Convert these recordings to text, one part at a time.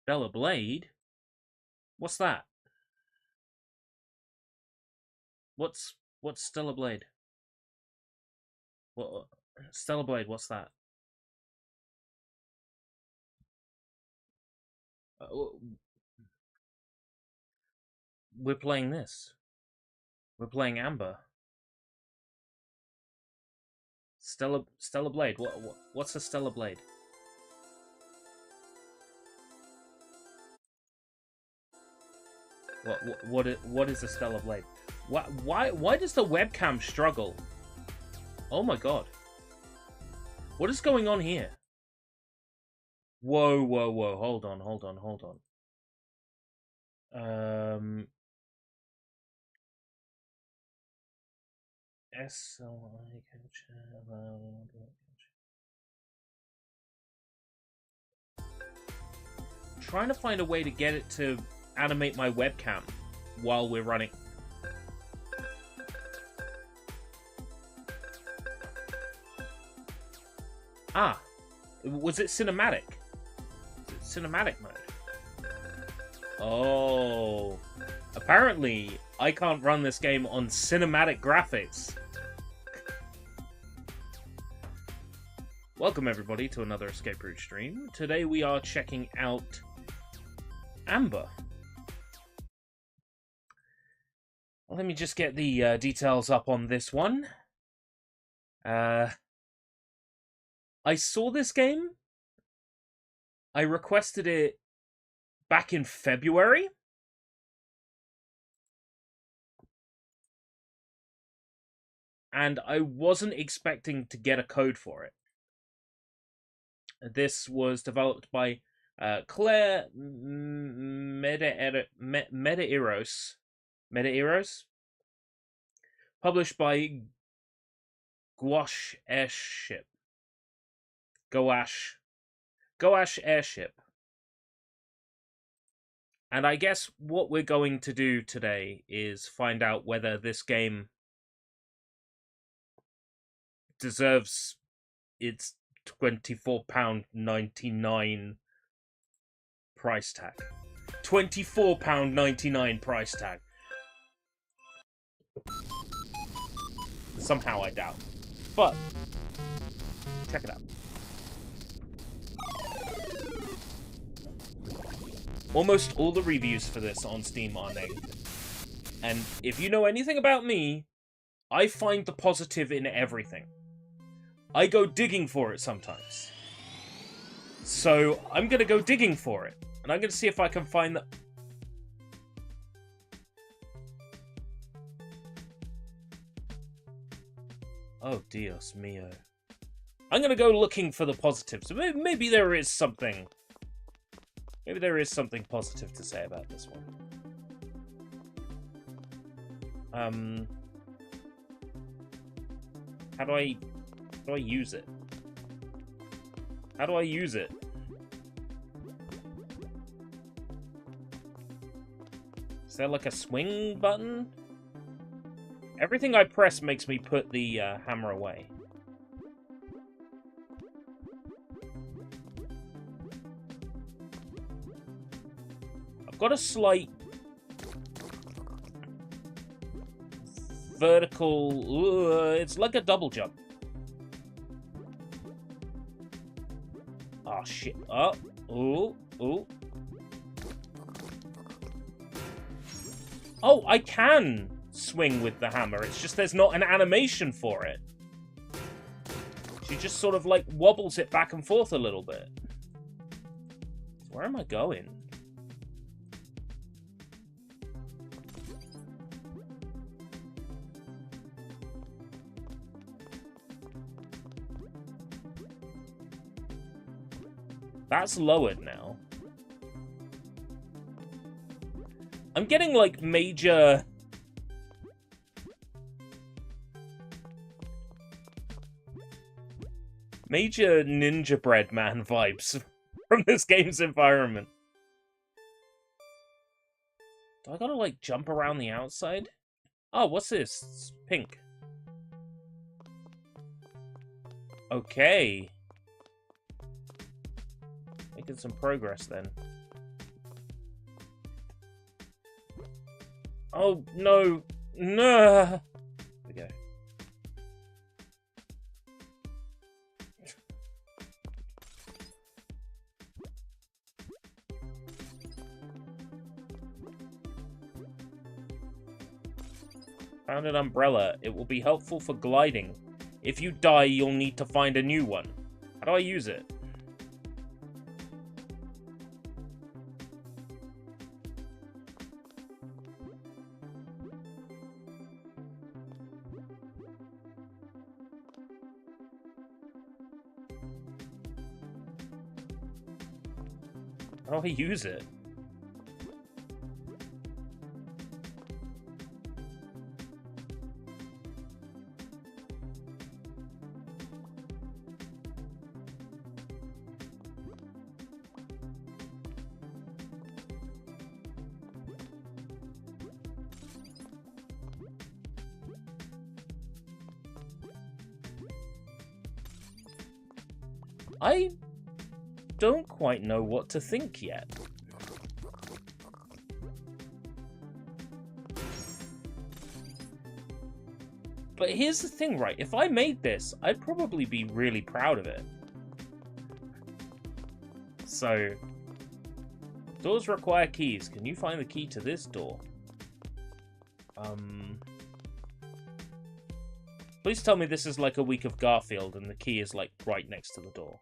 Stellar Blade? What's that? What's Stellar Blade? What Stellar Blade? What's that? We're playing this. We're playing Amber. Stellar Blade. What's a Stellar Blade? What is a Stellar Blade? Why does the webcam struggle? Oh my god. What is going on here? Whoa. Hold on. SLI trying to find a way to get it to animate my webcam while we're running. Ah, was it cinematic? Is it cinematic mode? Oh, apparently I can't run this game on cinematic graphics. Welcome everybody to another Escape Route stream. Today we are checking out Amber. Well, let me just get the details up on this one. I saw this game. I requested it back in February. And I wasn't expecting to get a code for it. This was developed by Claire Medeiros, published by Gouache Airship. And I guess what we're going to do today is find out whether this game deserves its £24.99 price tag. £24.99 price tag. Somehow I doubt. But, check it out. Almost all the reviews for this on Steam are negative. And if you know anything about me, I find the positive in everything. I go digging for it sometimes. So, I'm going to go digging for it. And I'm going to see if I can find the... Oh, Dios mio. I'm going to go looking for the positives. Maybe there is something... Maybe there is something positive to say about this one. How do I use it? How do I use it? Is there like a swing button? Everything I press makes me put the hammer away. I've got a slight vertical... it's like a double jump. Oh, shit. Oh. Ooh. Oh, I can swing with the hammer. It's just there's not an animation for it. She just sort of, like, wobbles it back and forth a little bit. Where am I going? That's lowered now. I'm getting, like, major... Ninja Bread Man vibes from this game's environment. Do I gotta, like, jump around the outside? Oh, what's this? It's pink. Okay. Making some progress, then. Oh, no. No. Okay. Found an umbrella. It will be helpful for gliding. If you die, you'll need to find a new one. How do I use it? How do I use it? I don't quite know what to think yet. But here's the thing, right? If I made this, I'd probably be really proud of it. So, doors require keys. Can you find the key to this door? Please tell me this is like a week of Garfield and the key is like right next to the door.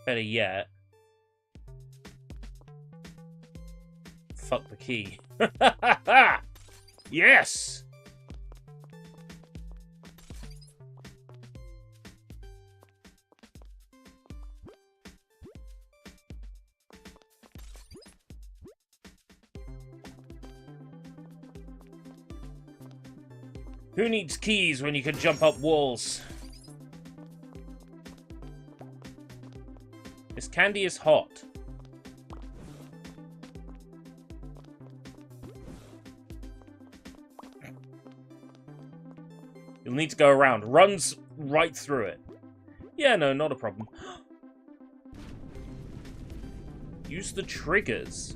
Better yet, fuck the key. Yes! Who needs keys when you can jump up walls? This candy is hot. You'll need to go around. Runs right through it. Yeah, no, not a problem. Use the triggers.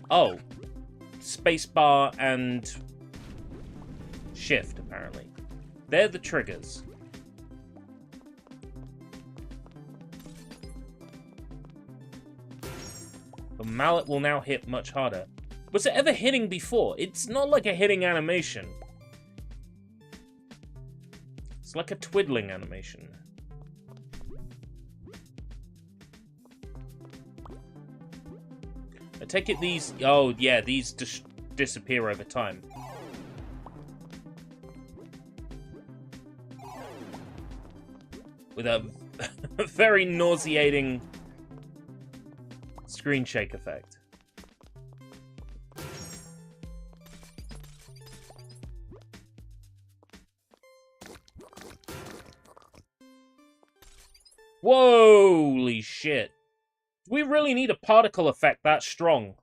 Oh. Spacebar and shift, apparently. They're the triggers. The mallet will now hit much harder. Was it ever hitting before? It's not like a hitting animation. It's like a twiddling animation. I take it these... Oh, yeah, these disappear over time. With a very nauseating screen shake effect. Holy shit. Do we really need a particle effect that strong?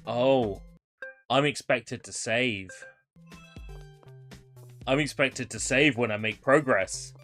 Oh, I'm expected to save. I'm expected to save when I make progress.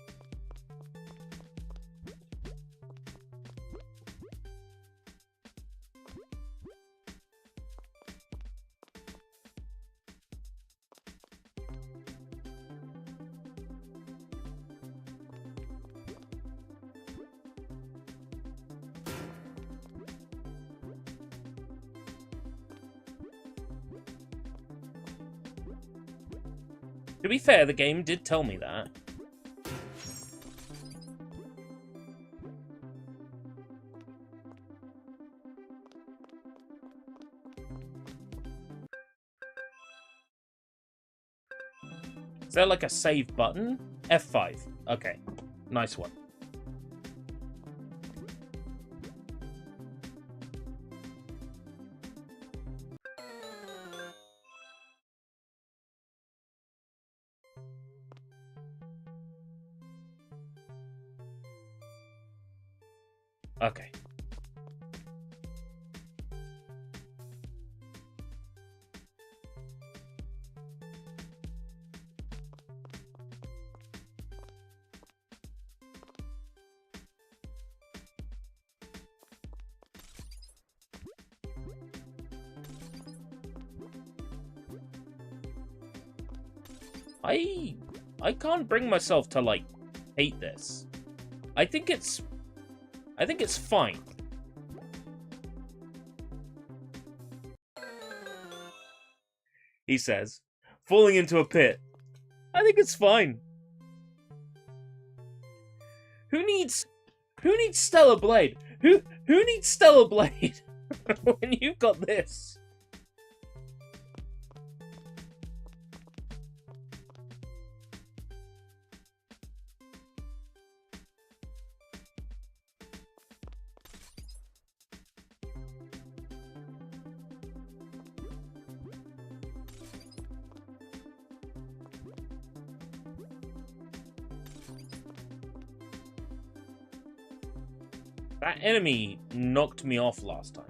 To be fair, the game did tell me that. Is there like a save button? F5. Okay. Nice one. Okay. I can't bring myself to, like, hate this. I think it's fine. He says, falling into a pit. I think it's fine. Who needs Stellar Blade? Who needs Stellar Blade when you've got this? That enemy knocked me off last time.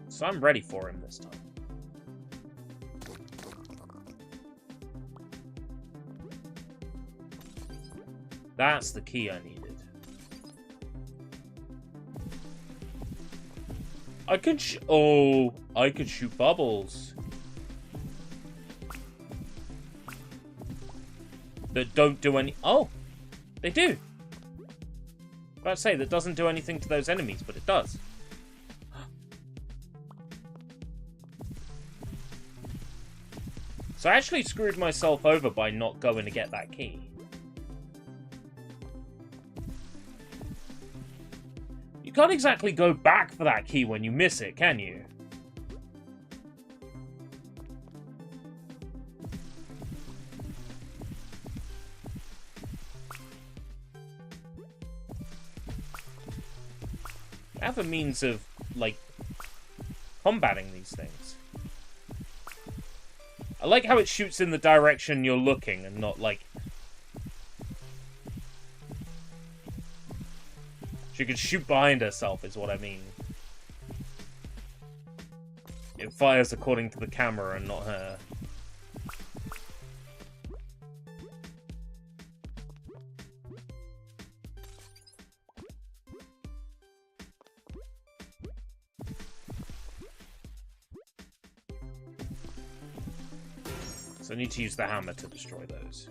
So I'm ready for him this time. That's the key I needed. I can I could shoot bubbles. That don't do any... Oh! They do! I was about to say, that doesn't do anything to those enemies, but it does. So I actually screwed myself over by not going to get that key. You can't exactly go back for that key when you miss it, can you? I have a means of, like, combating these things. I like how it shoots in the direction you're looking and not, like... She can shoot behind herself, is what I mean. It fires according to the camera and not her. So I need to use the hammer to destroy those.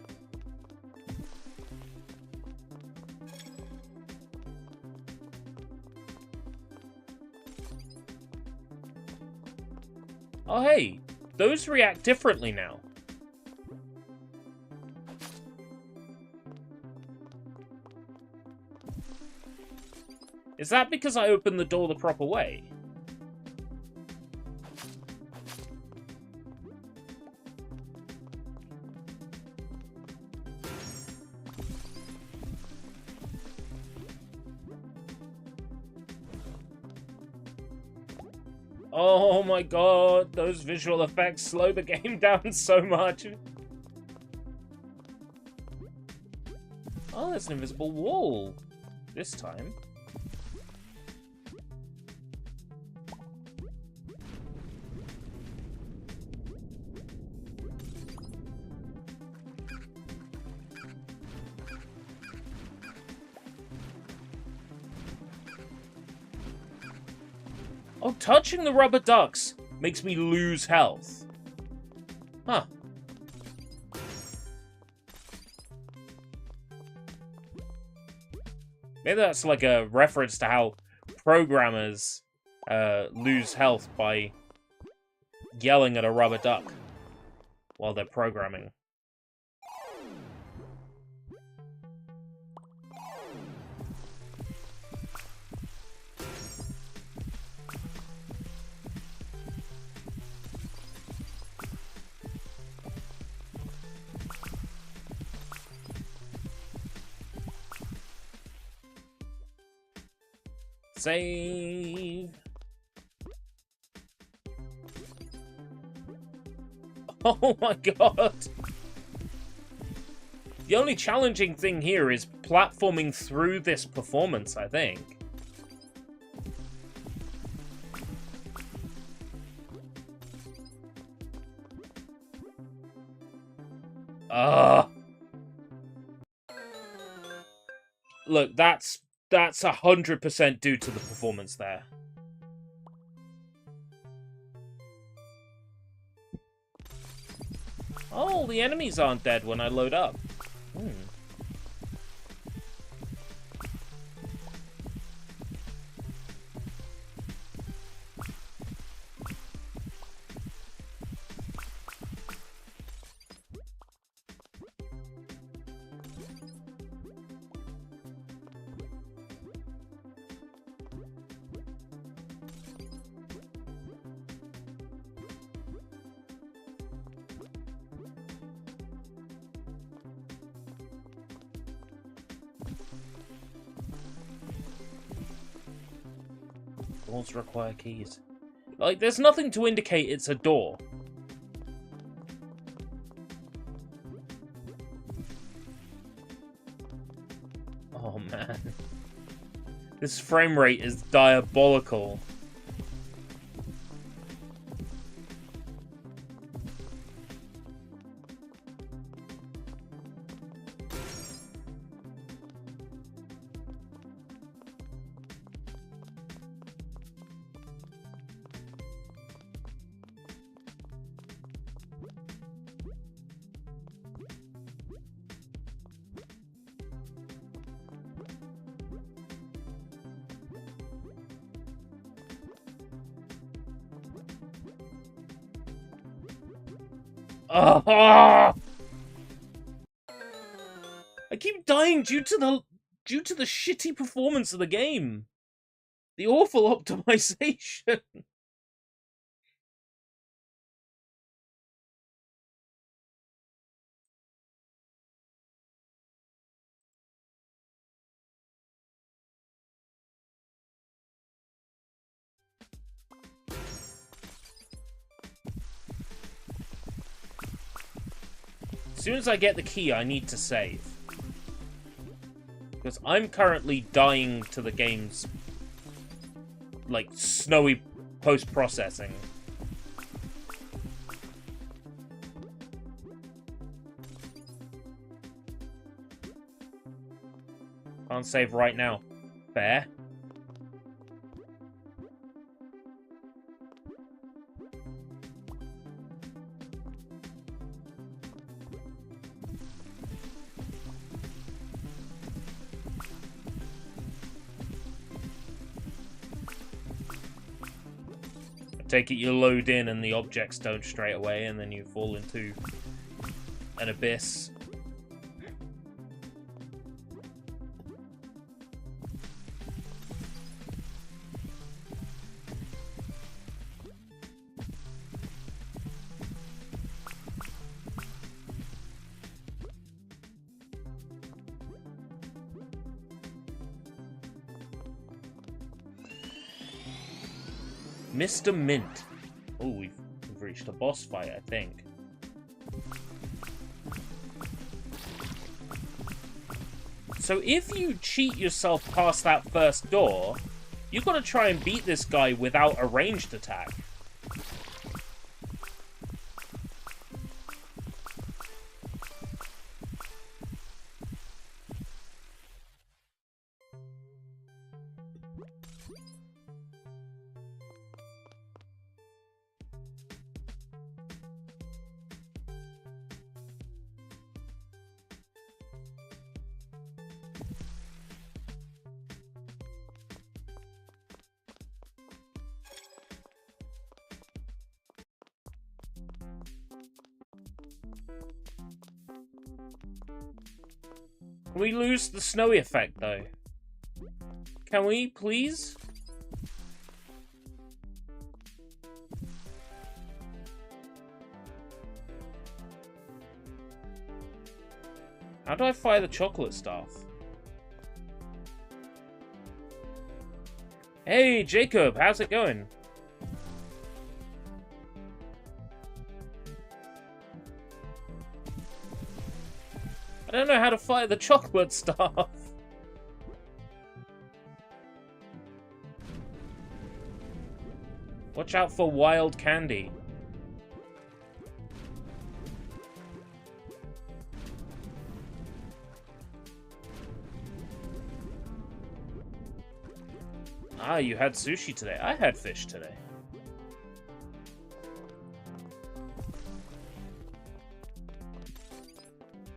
Oh, hey, those react differently now. Is that because I opened the door the proper way? Oh my god, those visual effects slow the game down so much. Oh, there's an invisible wall this time. Oh, touching the rubber ducks makes me lose health. Huh. Maybe that's like a reference to how programmers lose health by yelling at a rubber duck while they're programming. Save. Oh my god. The only challenging thing here is platforming through this performance, I think. Look, that's 100% due to the performance there. Oh, the enemies aren't dead when I load up. Doors require keys. Like, there's nothing to indicate it's a door. Oh, man. This frame rate is diabolical. I keep dying due to the shitty performance of the game. The awful optimization. As soon as I get the key, I need to save. Because I'm currently dying to the game's, like, snowy post-processing. Can't save right now. Fair. Take it you load in and the objects don't straight away, and then you fall into an abyss. Mr. Mint. Oh, we've reached a boss fight, I think. So if you cheat yourself past that first door, you've got to try and beat this guy without a ranged attack. Can we lose the snowy effect, though? Can we, please? How do I fire the chocolate staff? Hey, Jacob, how's it going? I don't know how to fire the chocolate staff. Watch out for wild candy. Ah, you had sushi today. I had fish today.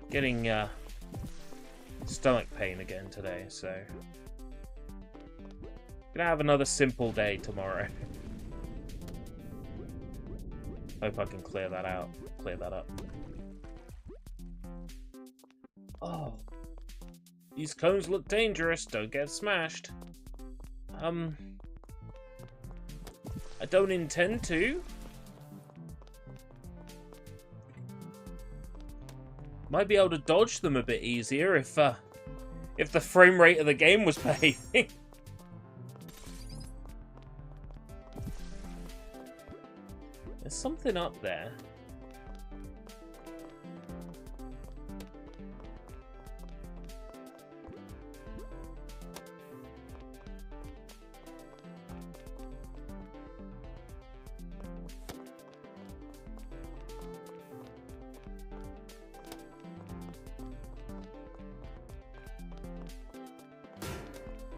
Getting stomach pain again today, so gonna have another simple day tomorrow. Hope I can clear that out. Clear that up. Oh, these cones look dangerous. Don't get smashed. I don't intend to. Might be able to dodge them a bit easier if the frame rate of the game was behaving. There's something up there.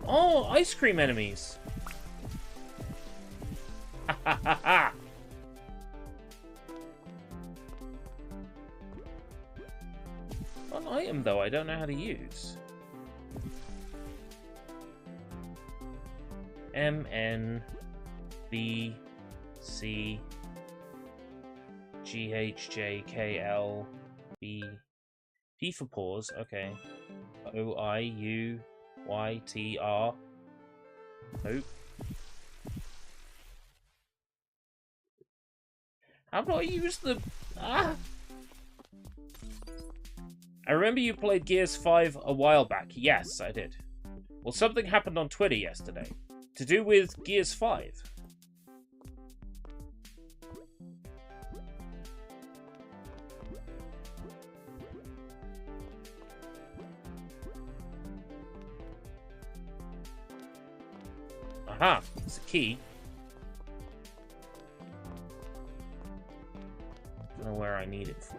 Oh, ice cream enemies. Ha ha ha ha. One item, though, I don't know how to use. M, N, B, C, G, H, J, K, L, B, P for pause, okay. O, I, U, Y, T, R. Nope. How do I use the... Ah! I remember you played Gears 5 a while back. Yes, I did. Well, something happened on Twitter yesterday. To do with Gears 5. Aha, it's a key. Don't know where I need it for.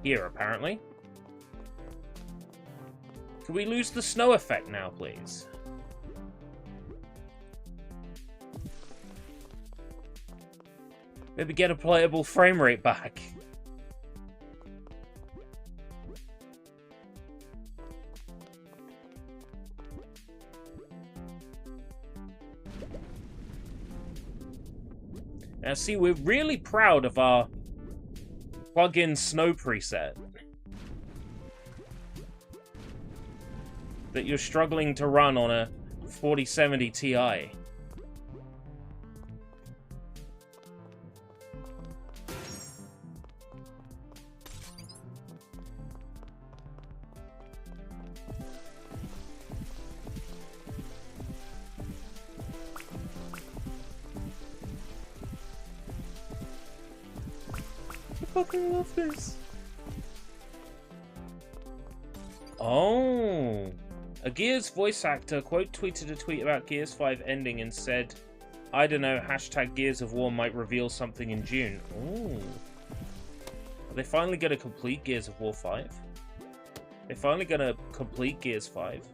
Here, apparently. Can we lose the snow effect now, please? Maybe get a playable frame rate back. Now, see, we're really proud of our plug-in snow preset that you're struggling to run on a 4070 Ti. I fucking love this. Oh. A Gears voice actor tweeted a tweet about Gears 5 ending and said, I don't know, hashtag Gears of War might reveal something in June. Ooh. Are they finally going to complete Gears of War 5? They finally going to complete Gears 5?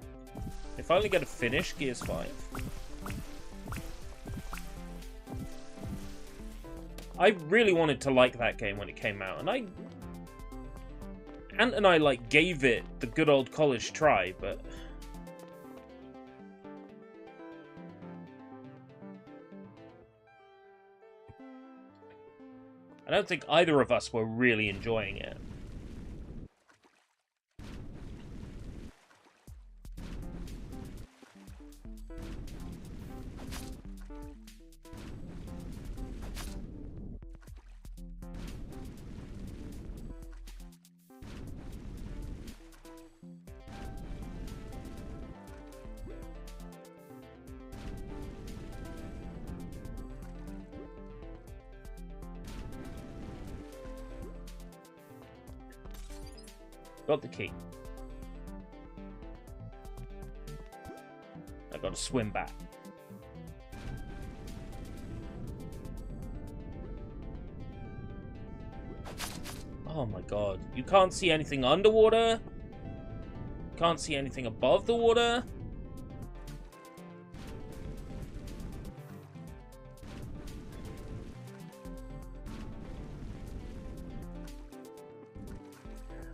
They finally going to finish Gears 5? I really wanted to like that game when it came out, and Ant and I, like, gave it the good old college try, but... I don't think either of us were really enjoying it. Got the key. I gotta swim back. Oh my god. You can't see anything underwater? Can't see anything above the water?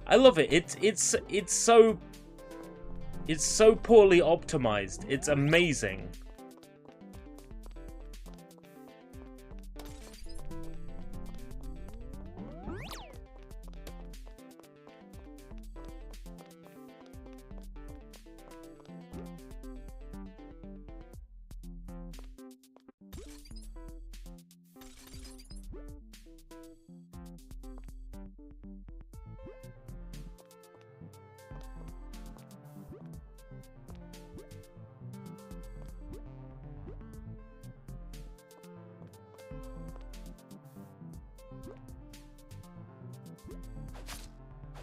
I love it. It's so poorly optimized. It's amazing.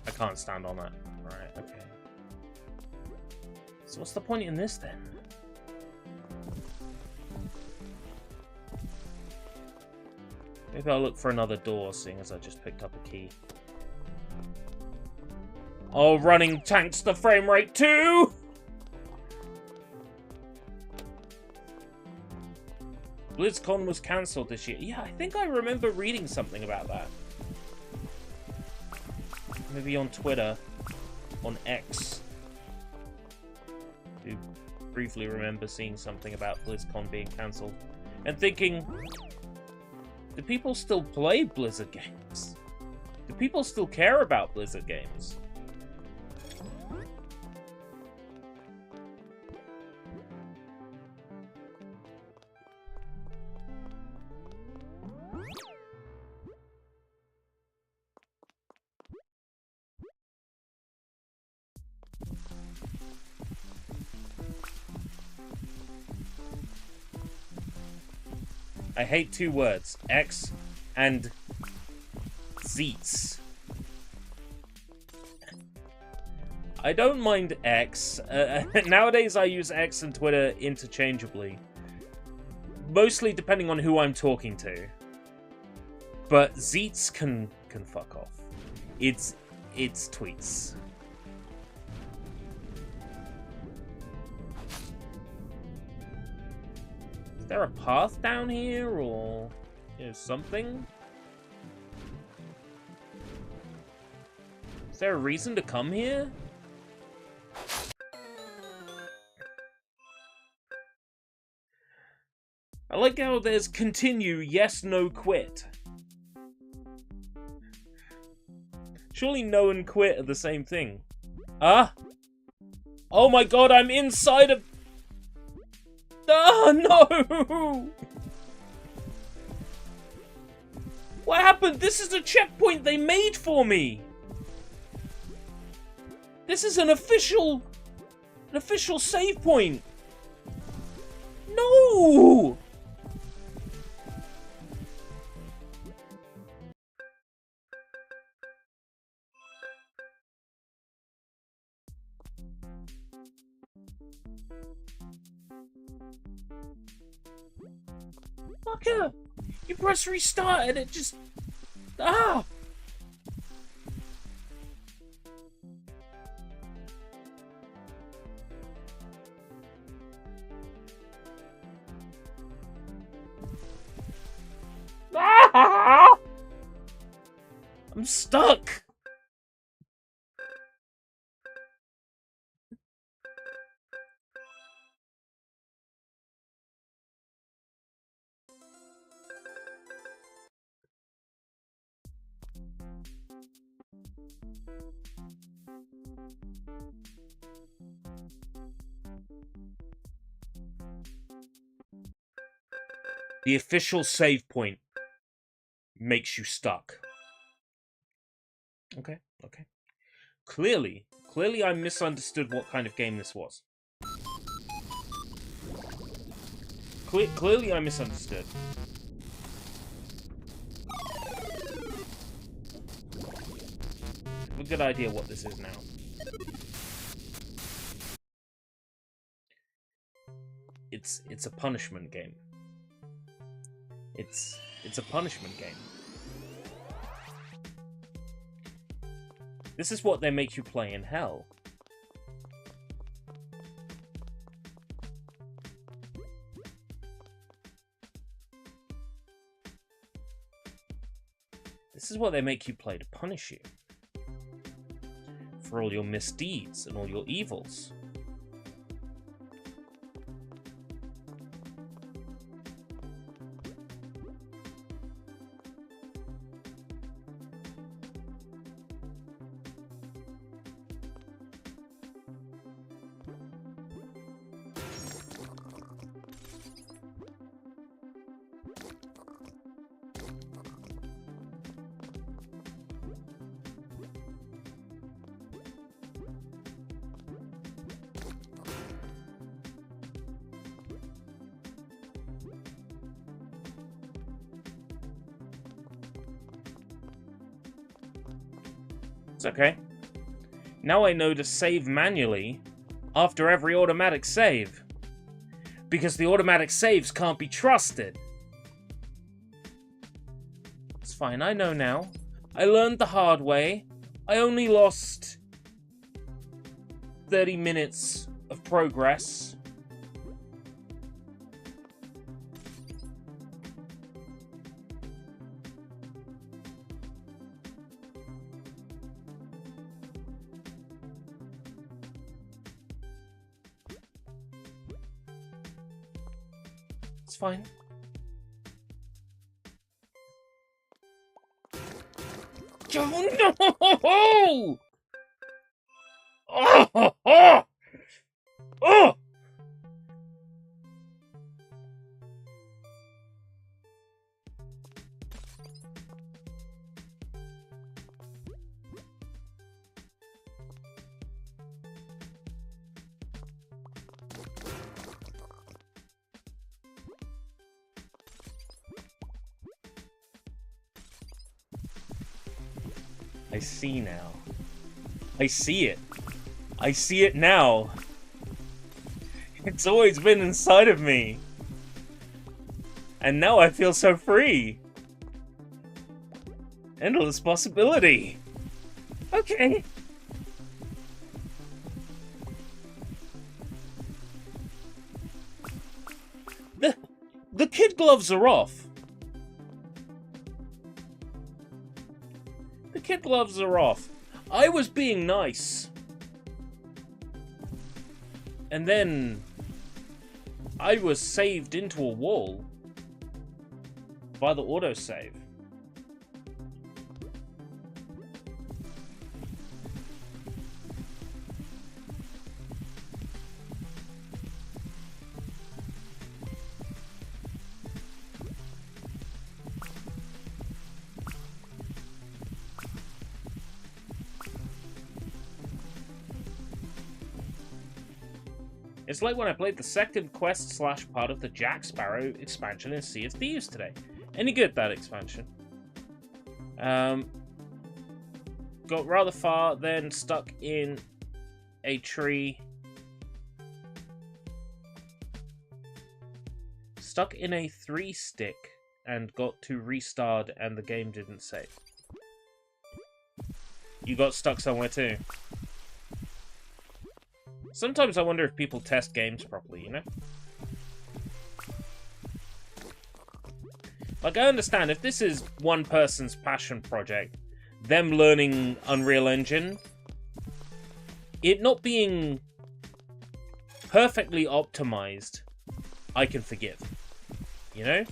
I can't stand on that. Right, okay. So what's the point in this then? Maybe I'll look for another door, seeing as I just picked up a key. Oh, running tanks the frame rate too! BlizzCon was cancelled this year. Yeah, I think I remember reading something about that. Maybe on Twitter, on X. I do briefly remember seeing something about BlizzCon being cancelled. And thinking, do people still play Blizzard games? Do people still care about Blizzard games? I hate two words, X and Zeets. I don't mind X. Nowadays I use X and Twitter interchangeably. Mostly depending on who I'm talking to. But Zeets can fuck off. It's tweets. Is there a path down here, or something? Is there a reason to come here? I like how there's continue, yes, no, quit. Surely no and quit are the same thing. Ah? Oh my god, I'm inside of... Oh, no! What happened? This is a checkpoint they made for me! This is an official save point! No! Fucker! You press restart and it just... Ah! Ah! I'm stuck! The official save point makes you stuck. Okay, okay. Clearly I misunderstood what kind of game this was. Clearly I misunderstood. I have a good idea what this is now. It's a punishment game. It's a punishment game. This is what they make you play in hell. This is what they make you play to punish you. For all your misdeeds and all your evils. It's okay. Now I know to save manually after every automatic save. Because the automatic saves can't be trusted. It's fine, I know now. I learned the hard way. I only lost 30 minutes of progress. It's fine. Oh no! Oh! Oh! Oh! I see now. I see it. I see it now. It's always been inside of me. And now I feel so free. Endless possibility. Okay. The kid gloves are off. The kid gloves are off. I was being nice. And then I was saved into a wall by the autosave. It's like when I played the second quest / part of the Jack Sparrow expansion in Sea of Thieves today. Any good, that expansion? Got rather far, then stuck in a tree. Stuck in a 3-stick and got to restart and the game didn't save. You got stuck somewhere too. Sometimes I wonder if people test games properly, you know? Like, I understand, if this is one person's passion project, them learning Unreal Engine, it not being perfectly optimized, I can forgive. You know?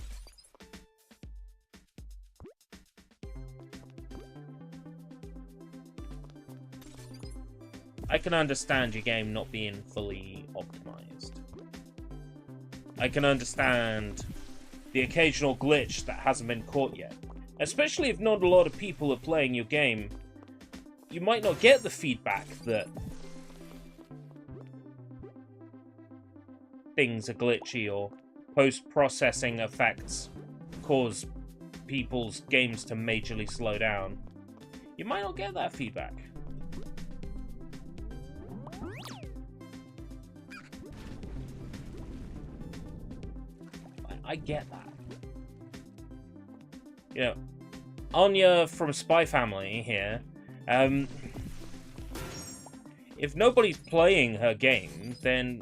I can understand your game not being fully optimized. I can understand the occasional glitch that hasn't been caught yet. Especially if not a lot of people are playing your game, you might not get the feedback that things are glitchy or post-processing effects cause people's games to majorly slow down. You might not get that feedback. I get that. You know, Anya from Spy Family here, if nobody's playing her game, then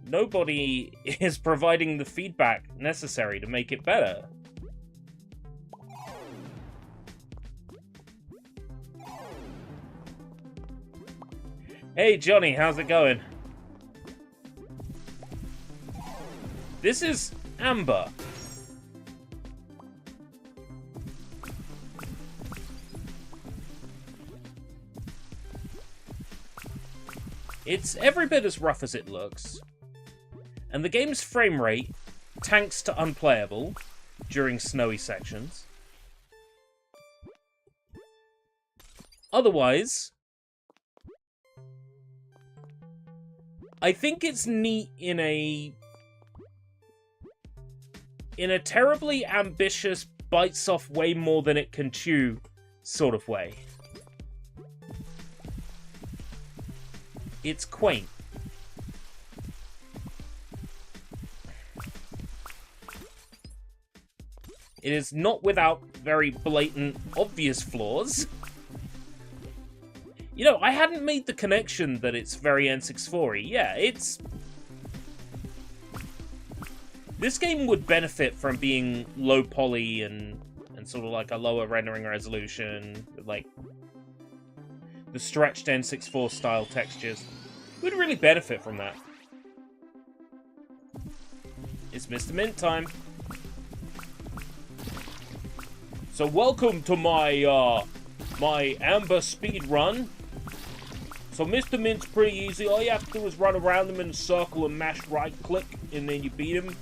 nobody is providing the feedback necessary to make it better. Hey Johnny, how's it going? This is Amber. It's every bit as rough as it looks, and the game's frame rate tanks to unplayable during snowy sections. Otherwise, I think it's neat in a terribly ambitious, bites off way more than it can chew sort of way. It's quaint. It is not without very blatant, obvious flaws. You know, I hadn't made the connection that it's very N64-y. Yeah, it's... This game would benefit from being low poly and sort of like a lower rendering resolution, like the stretched N64 style textures. It would really benefit from that. It's Mr. Mint time. So welcome to my my Amber speed run. So Mr. Mint's pretty easy. All you have to do is run around him in a circle and mash right click, and then you beat him.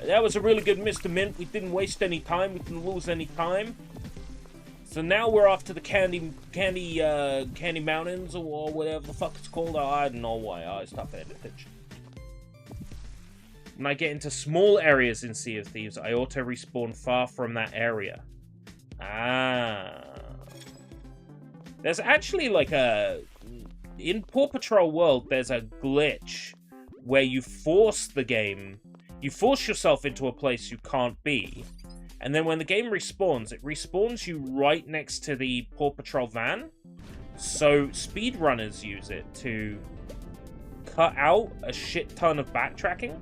That was a really good Mr. Mint. We didn't waste any time. We didn't lose any time. So now we're off to the Candy Mountains, or whatever the fuck it's called. I don't know why I stopped paying attention. When I get into small areas in Sea of Thieves, I auto-respawn far from that area. Ah. There's actually like a... In Paw Patrol World, there's a glitch where you force the game... You force yourself into a place you can't be, and then when the game respawns, it respawns you right next to the Paw Patrol van. So speedrunners use it to cut out a shit ton of backtracking.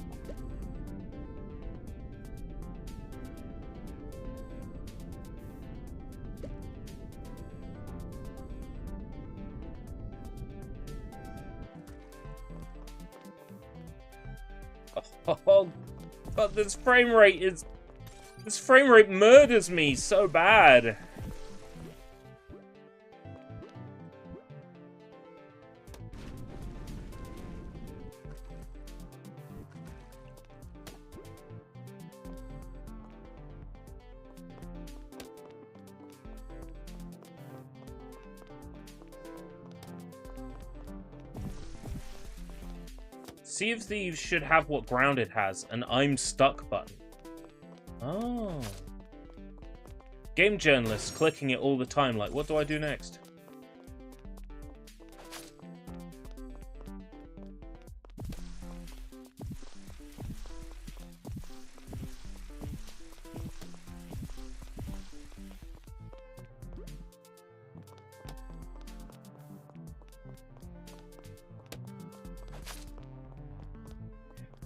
Oh, but this frame rate murders me so bad. Sea of Thieves should have what Grounded has, an I'm stuck button. Oh. Game journalists clicking it all the time, like, what do I do next?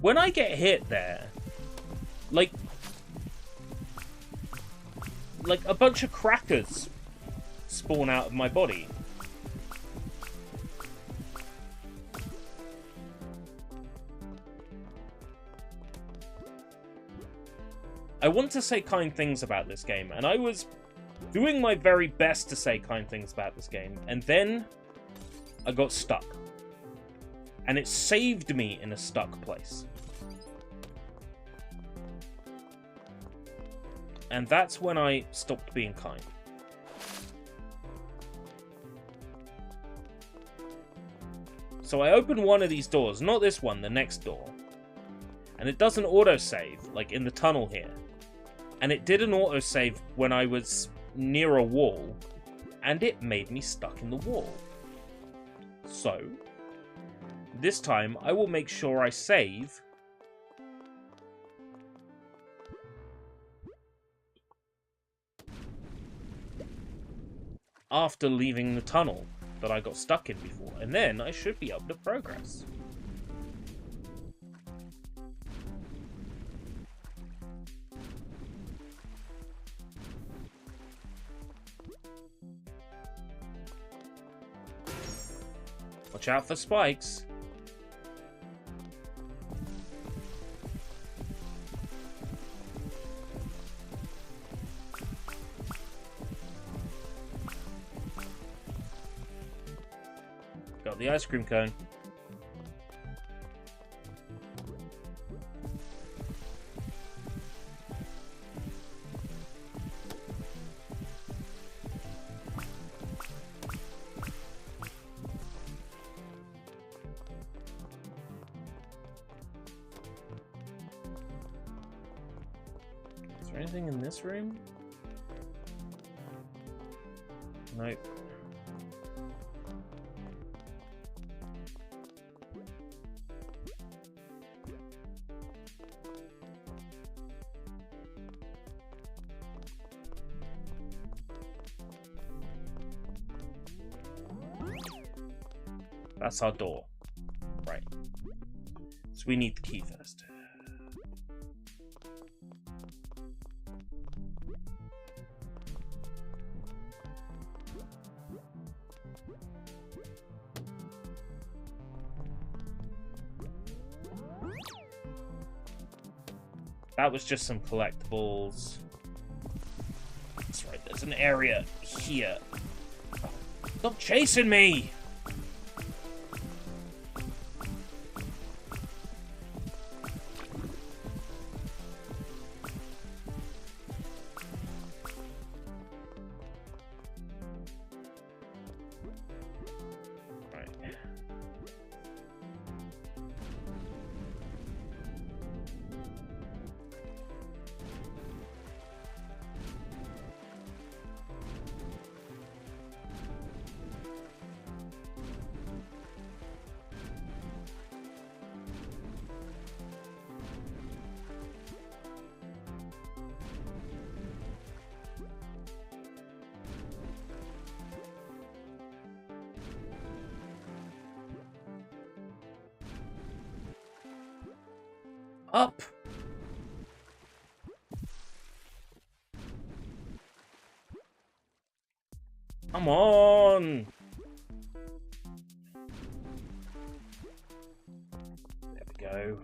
When I get hit there, like a bunch of crackers spawn out of my body. I want to say kind things about this game, and I was doing my very best to say kind things about this game, and then I got stuck. And it saved me in a stuck place. And that's when I stopped being kind. So I open one of these doors, not this one, the next door. And it doesn't autosave, like in the tunnel here. And it did an autosave when I was near a wall, and it made me stuck in the wall. So, this time I will make sure I save after leaving the tunnel that I got stuck in before, and then I should be able to progress. Watch out for spikes. Got the ice cream cone. Is there anything in this room? Nope. That's our door. Right. So we need the key first. That was just some collectibles. That's right, there's an area here. Stop chasing me! Up! Come on! There we go.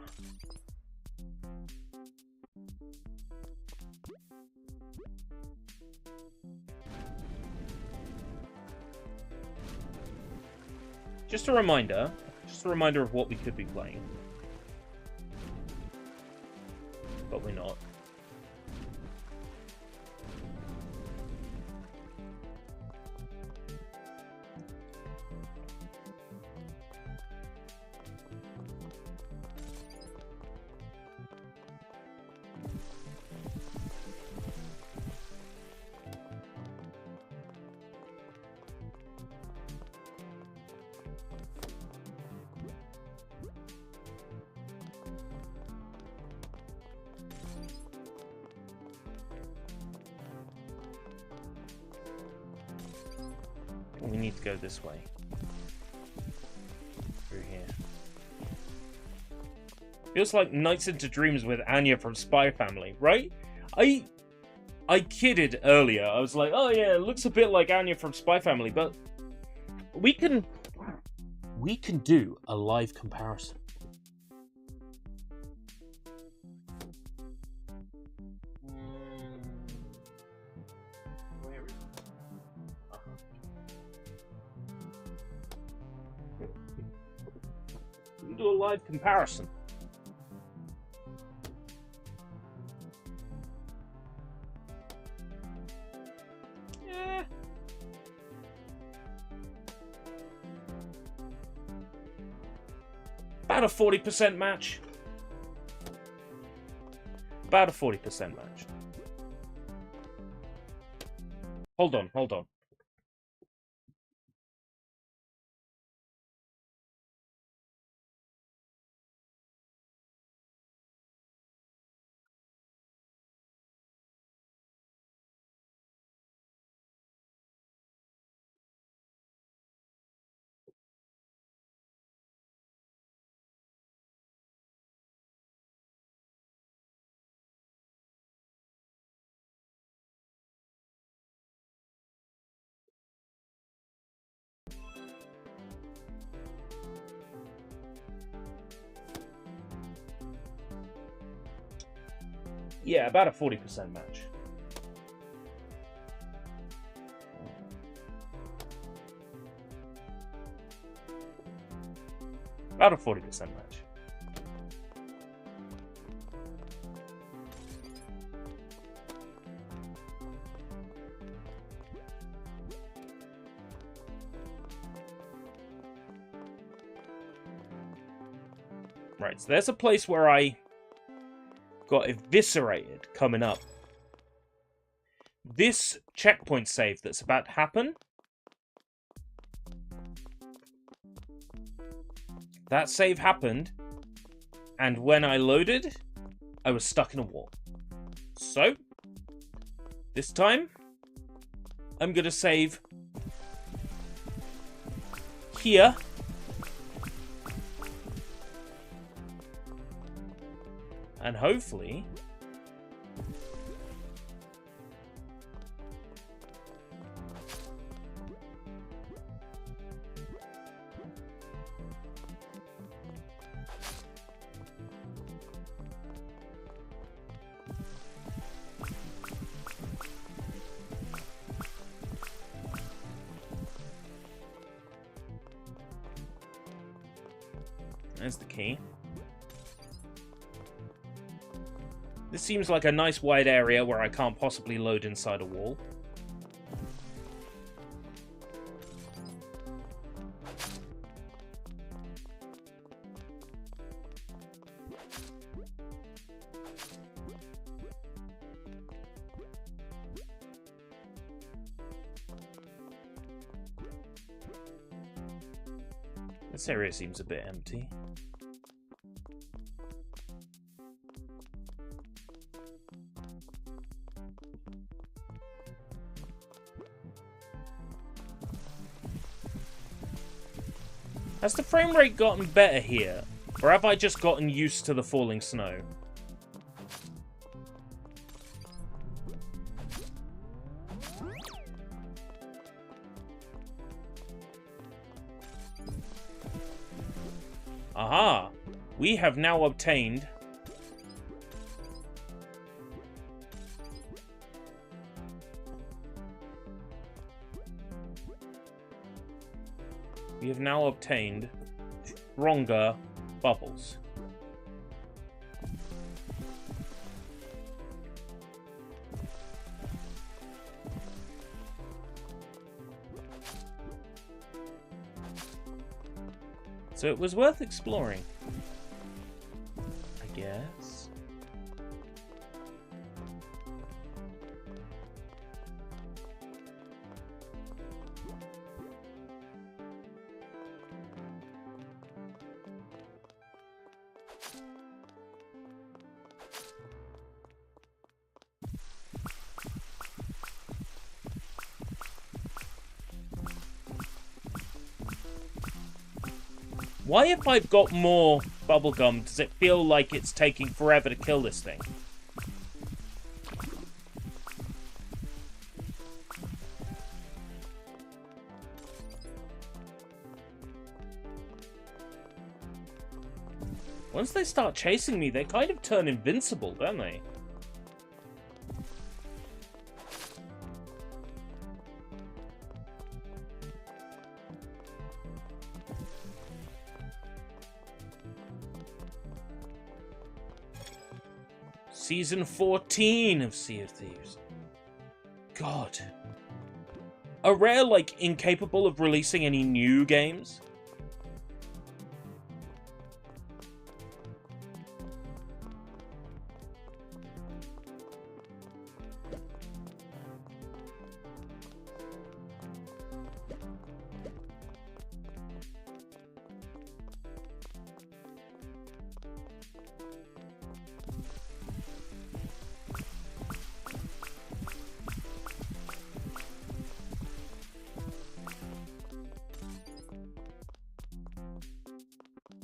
Just a reminder of what we could be playing. But we're not. We need to go this way. Through here. Feels like Nights into Dreams with Anya from Spy Family, right? I kidded earlier. I was like, oh yeah, it looks a bit like Anya from Spy Family, but we can do a live comparison. Do a live comparison. About a 40% match. About a 40% match. Hold on, hold on. Yeah, about a 40% match. About a 40% match. Right, so there's a place where I got eviscerated coming up. This checkpoint save that's about to happen, that save happened, and when I loaded, I was stuck in a wall. So, this time, I'm gonna save here. And hopefully... There's the key. This seems like a nice wide area where I can't possibly load inside a wall. This area seems a bit empty. Has the frame rate gotten better here? Or have I just gotten used to the falling snow? Aha! We have now obtained... We have now obtained stronger bubbles. So it was worth exploring, I guess. Why, if I've got more bubblegum, does it feel like it's taking forever to kill this thing? Once they start chasing me, they kind of turn invincible, don't they? Season 14 of Sea of Thieves. God. Are Rare, like, incapable of releasing any new games?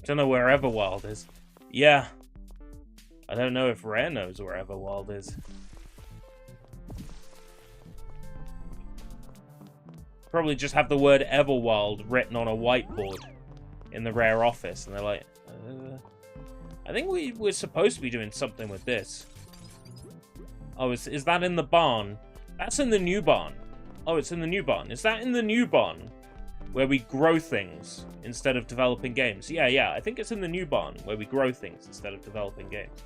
Don't know where Everwild is. Yeah. I don't know if Rare knows where Everwild is. Probably just have the word Everwild written on a whiteboard in the Rare office, and they're like, I think we're supposed to be doing something with this. Oh, is that in the barn? That's in the new barn. Oh, it's in the new barn. Is that in the new barn? Where we grow things instead of developing games? Yeah, I think it's in the new barn where we grow things instead of developing games.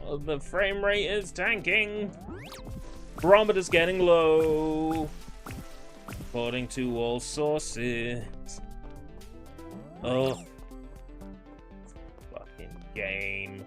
Oh, the frame rate is tanking. Barometer's getting low. According to all sources. Oh. Fucking game.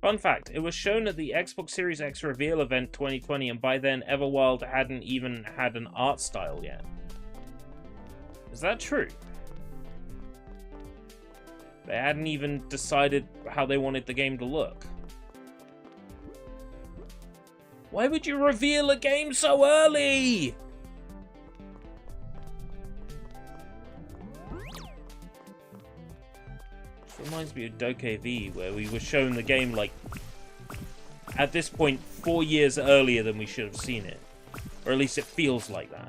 Fun fact, it was shown at the Xbox Series X reveal event 2020, and by then Everwild hadn't even had an art style yet. Is that true? They hadn't even decided how they wanted the game to look. Why would you reveal a game so early? Reminds me of Doke V, where we were shown the game, like, at this point, 4 years earlier than we should have seen it. Or at least it feels like that.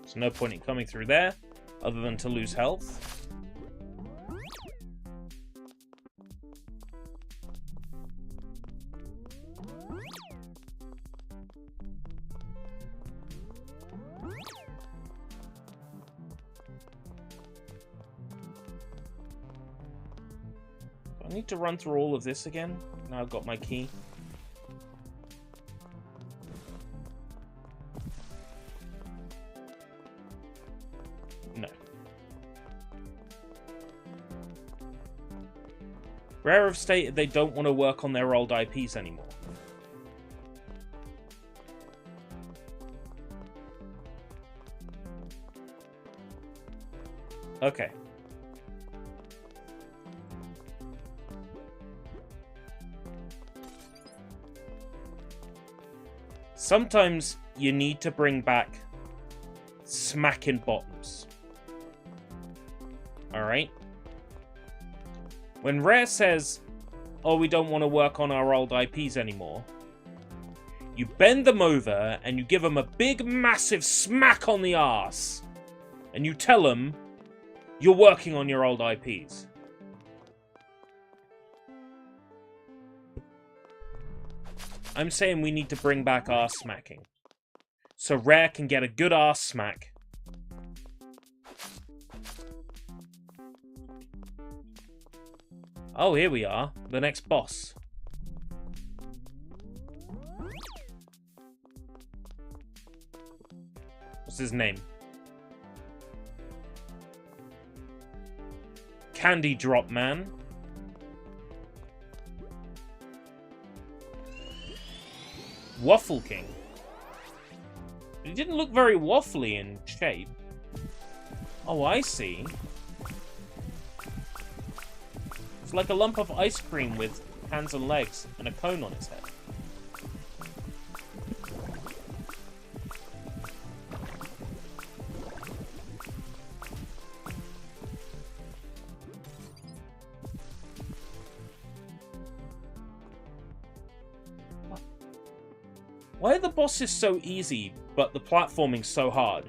There's no point in coming through there, other than to lose health. Do I need to run through all of this again? Now I've got my key. Rare have stated they don't want to work on their old IPs anymore. Okay. Sometimes you need to bring back smacking bottoms. Alright? When Rare says, oh, we don't want to work on our old IPs anymore, you bend them over and you give them a big, massive smack on the arse. And you tell them, you're working on your old IPs. I'm saying we need to bring back arse smacking. So Rare can get a good arse smack. Oh, here we are. The next boss. What's his name? Candy Drop Man. Waffle King. He didn't look very waffly in shape. Oh, I see. It's like a lump of ice cream with hands and legs and a cone on its head. Why are the bosses so easy, but the platforming so hard?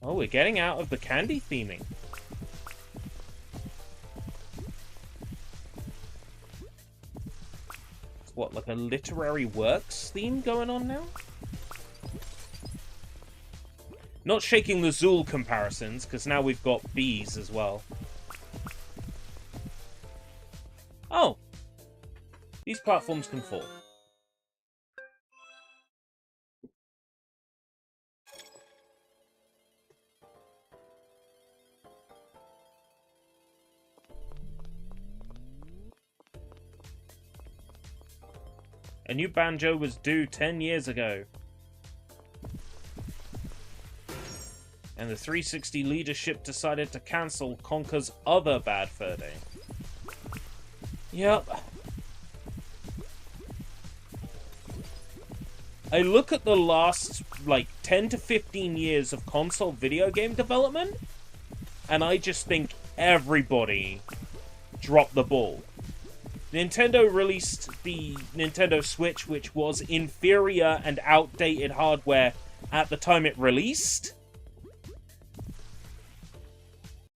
Oh, we're getting out of the candy theming. It's what, like a literary works theme going on now? Not shaking the Zool comparisons, because now we've got bees as well. Oh! These platforms can fall. A new banjo was due 10 years ago. And the 360 leadership decided to cancel Conker's other Bad Fur Day. Yep. I look at the last, like, 10 to 15 years of console video game development, and I just think everybody dropped the ball. Nintendo released the Nintendo Switch, which was inferior and outdated hardware at the time it released.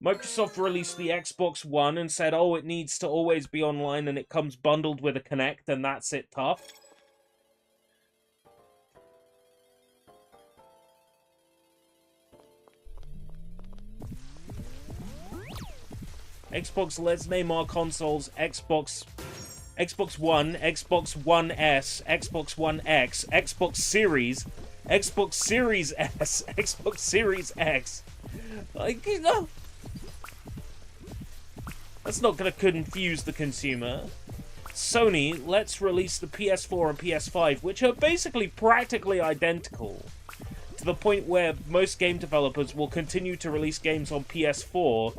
Microsoft released the Xbox One and said, oh, it needs to always be online and it comes bundled with a Kinect and that's it tough. Xbox, let's name our consoles Xbox One, Xbox One S, Xbox One X, Xbox Series, Xbox Series S, Xbox Series X. Like, no. That's not going to confuse the consumer. Sony, let's release the PS4 and PS5, which are basically practically identical, to the point where most game developers will continue to release games on PS4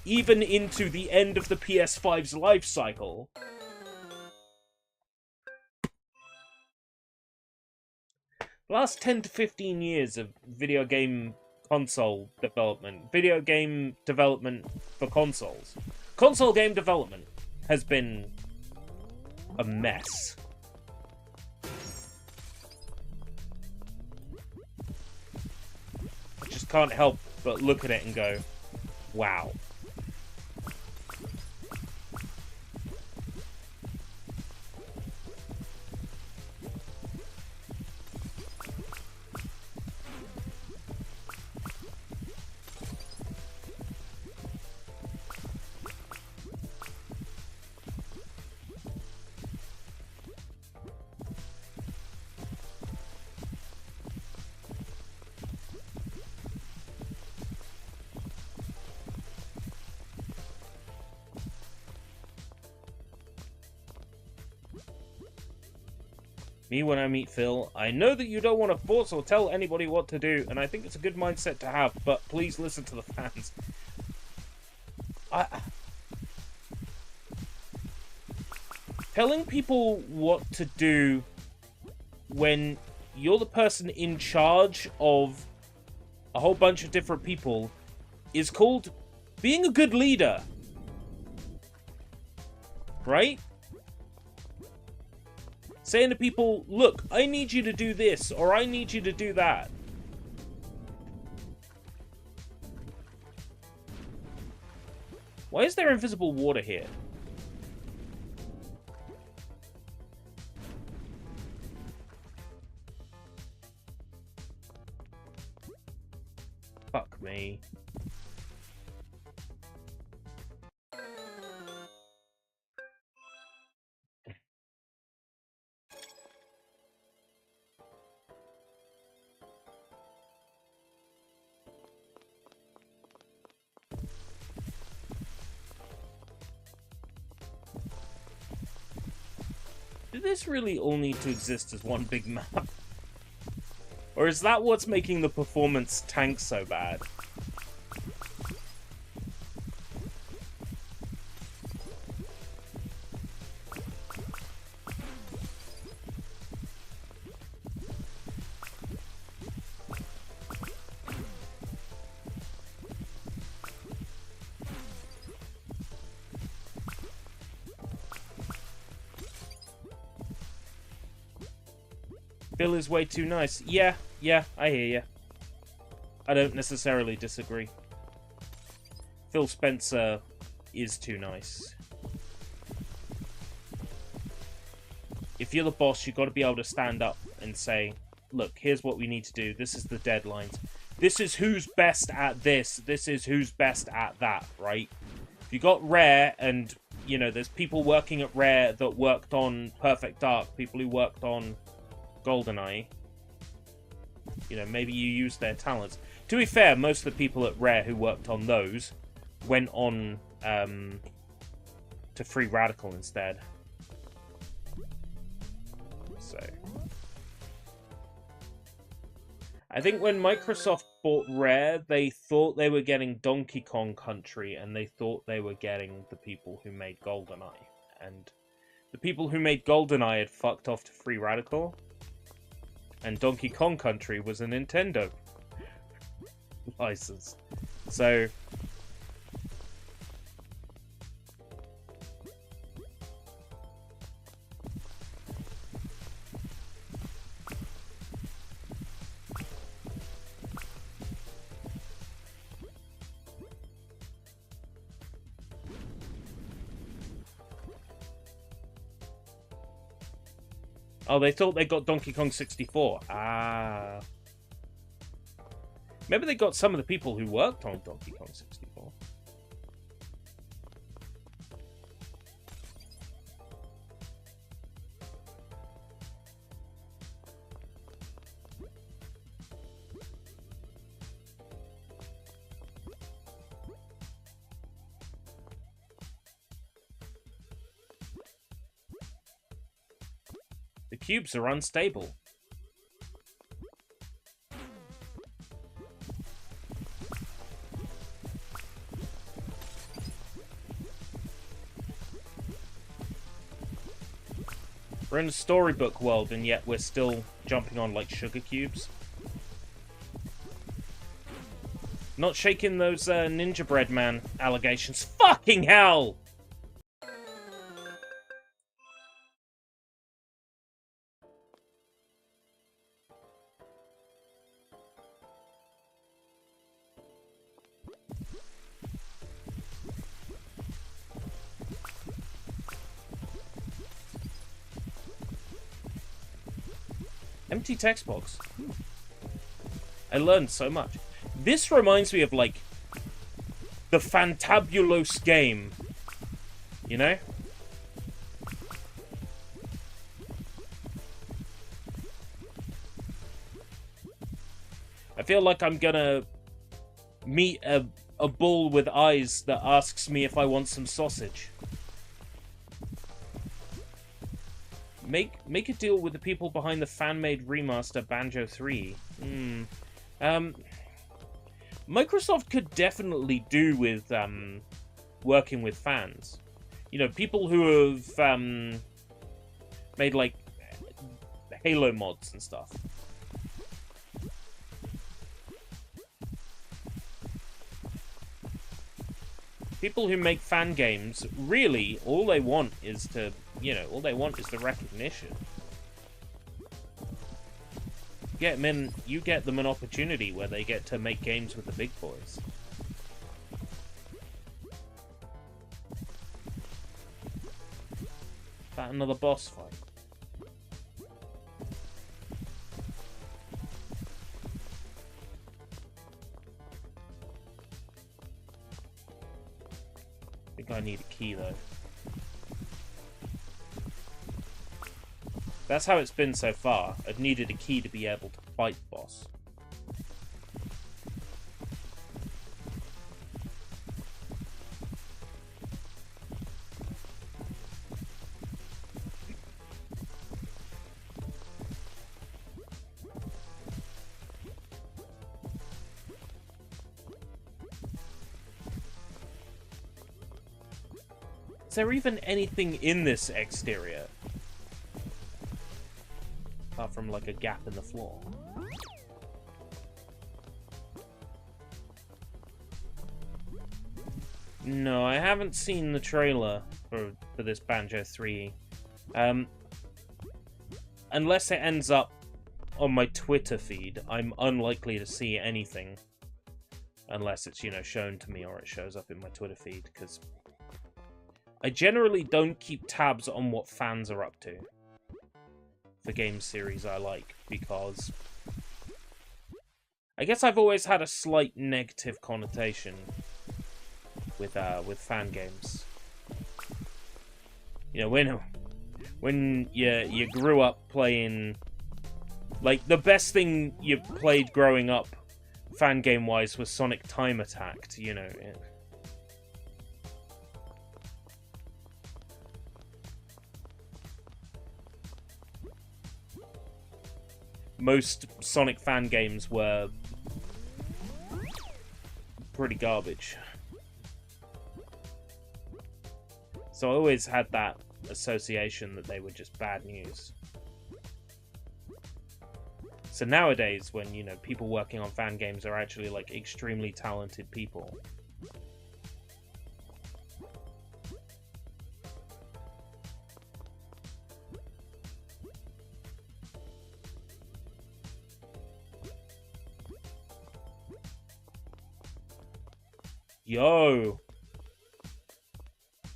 even into the end of the PS5's life cycle. The last 10 to 15 years of video game console development, video game development for consoles, console game development has been a mess. I just can't help but look at it and go, wow. Me, when I meet Phil, I know that you don't want to force or tell anybody what to do, and I think it's a good mindset to have, but please listen to the fans. Telling people what to do when you're the person in charge of a whole bunch of different people is called being a good leader. Right? Saying to people, look, I need you to do this, or I need you to do that. Why is there invisible water here? Fuck me. Did this really all need to exist as one big map? Or is that what's making the performance tank so bad? Phil is way too nice. Yeah, I hear you. I don't necessarily disagree. Phil Spencer is too nice. If you're the boss, you've got to be able to stand up and say, look, here's what we need to do. This is the deadlines. This is who's best at this. This is who's best at that, right? If you got Rare and, you know, there's people working at Rare that worked on Perfect Dark, people who worked on GoldenEye, you know, maybe you use their talents. To be fair, most of the people at Rare who worked on those went on to Free Radical instead. So I think when Microsoft bought Rare, they thought they were getting Donkey Kong Country, and they thought they were getting the people who made GoldenEye. And the people who made GoldenEye had fucked off to Free Radical, and Donkey Kong Country was a Nintendo license. So oh, they thought they got Donkey Kong 64. Ah. Maybe they got some of the people who worked on Donkey Kong 64. The cubes are unstable. We're in a storybook world, and yet we're still jumping on, like, sugar cubes. Not shaking those Ninja Bread Man allegations. Fucking hell! Empty text box. I learned so much. This reminds me of, like, the Fantabulos game. You know? I feel like I'm gonna meet a bull with eyes that asks me if I want some sausage. Make a deal with the people behind the fan-made remaster Banjo 3. Microsoft could definitely do with working with fans. You know, people who have made, like, Halo mods and stuff. People who make fan games, really, all they want is to, you know, all they want is the recognition. Get them in, you get them an opportunity where they get to make games with the big boys. Is that another boss fight? I think I need a key, though. That's how it's been so far. I've needed a key to be able to fight the boss. Is there even anything in this exterior? Apart from, like, a gap in the floor. No, I haven't seen the trailer for this Banjo 3. Unless it ends up on my Twitter feed, I'm unlikely to see anything. Unless it's, you know, shown to me or it shows up in my Twitter feed, because I generally don't keep tabs on what fans are up to for game series I like, because I guess I've always had a slight negative connotation with fan games. You know, when you grew up playing, like, the best thing you played growing up fan game wise was Sonic Time Attack, you know. Most Sonic fan games were pretty garbage. So I always had that association that they were just bad news. So nowadays, when, you know, people working on fan games are actually, like, extremely talented people. Yo!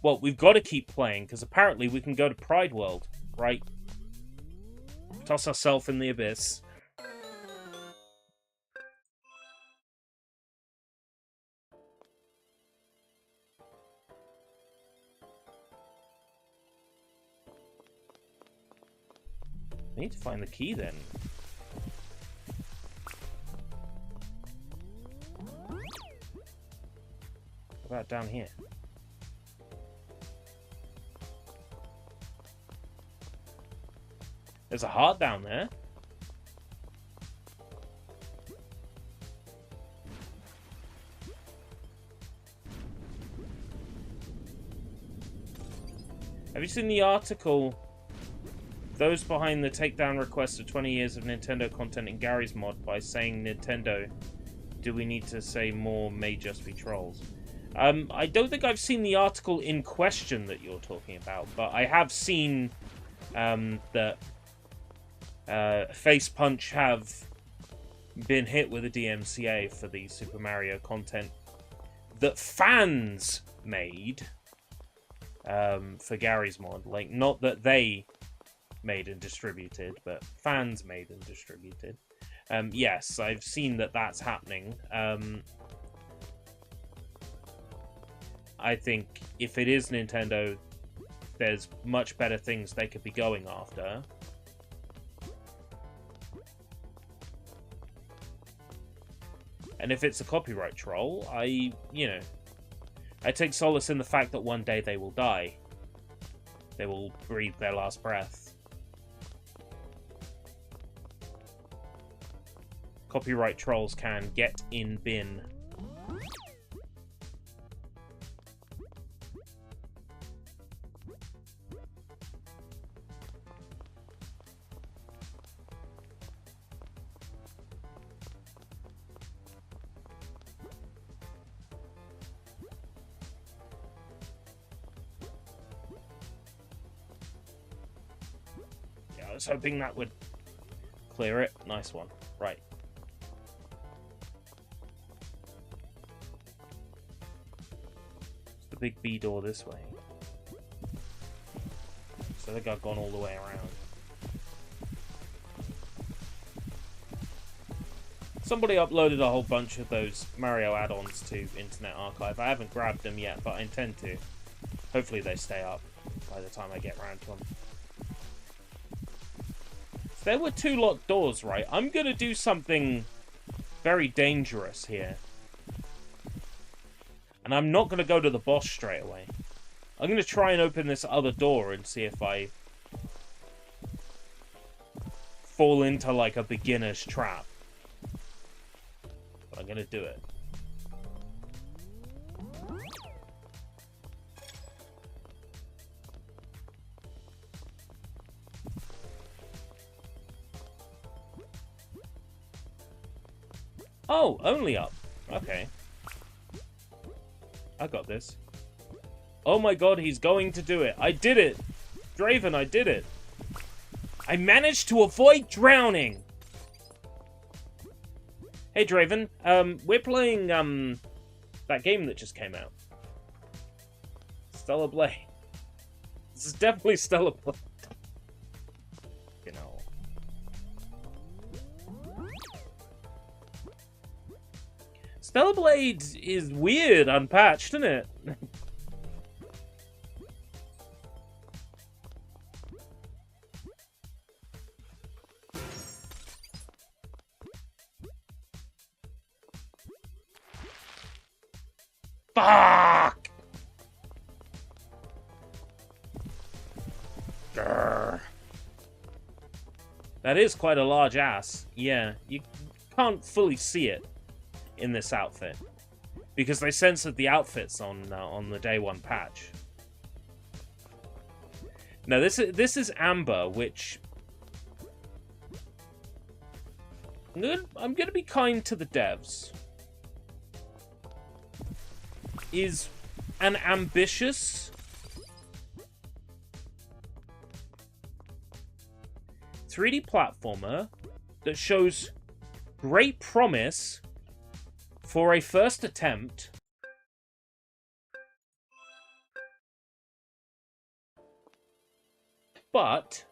Well, we've got to keep playing, because apparently we can go to Pride World, right? Toss ourselves in the abyss. I need to find the key, then. What about down here? There's a heart down there. Have you seen the article? Those behind the takedown request of 20 years of Nintendo content in Gary's mod by saying Nintendo, do we need to say more, may just be trolls. I don't think I've seen the article in question that you're talking about, but I have seen that Face Punch have been hit with a DMCA for the Super Mario content that fans made for Gary's mod. Like, not that they made and distributed, but fans made and distributed. Yes, I've seen that that's happening. I think if it is Nintendo, there's much better things they could be going after. And if it's a copyright troll, I take solace in the fact that one day they will die. They will breathe their last breath. Copyright trolls can get in bin. I was hoping that would clear it. Nice one. Right. It's the big B door this way. So I think I've gone all the way around. Somebody uploaded a whole bunch of those Mario add-ons to Internet Archive. I haven't grabbed them yet, but I intend to. Hopefully they stay up by the time I get around to them. There were 2 locked doors, right? I'm gonna do something very dangerous here. And I'm not gonna go to the boss straight away. I'm gonna try and open this other door and see if I fall into, like, a beginner's trap. But I'm gonna do it. Oh, only up. Okay. I got this. Oh my god, he's going to do it. I did it! Draven, I did it! I managed to avoid drowning! Hey, Draven. We're playing, that game that just came out. Stellar Blade. This is definitely Stellar Blade. You know. Stellar Blade is weird, unpatched, isn't it? Fuck! Grr. That is quite a large ass. Yeah, you can't fully see it in this outfit because they censored the outfits on the day one patch. No, this is Amber, which I'm gonna be kind to the devs. Is an ambitious 3D platformer that shows great promise for a first attempt, but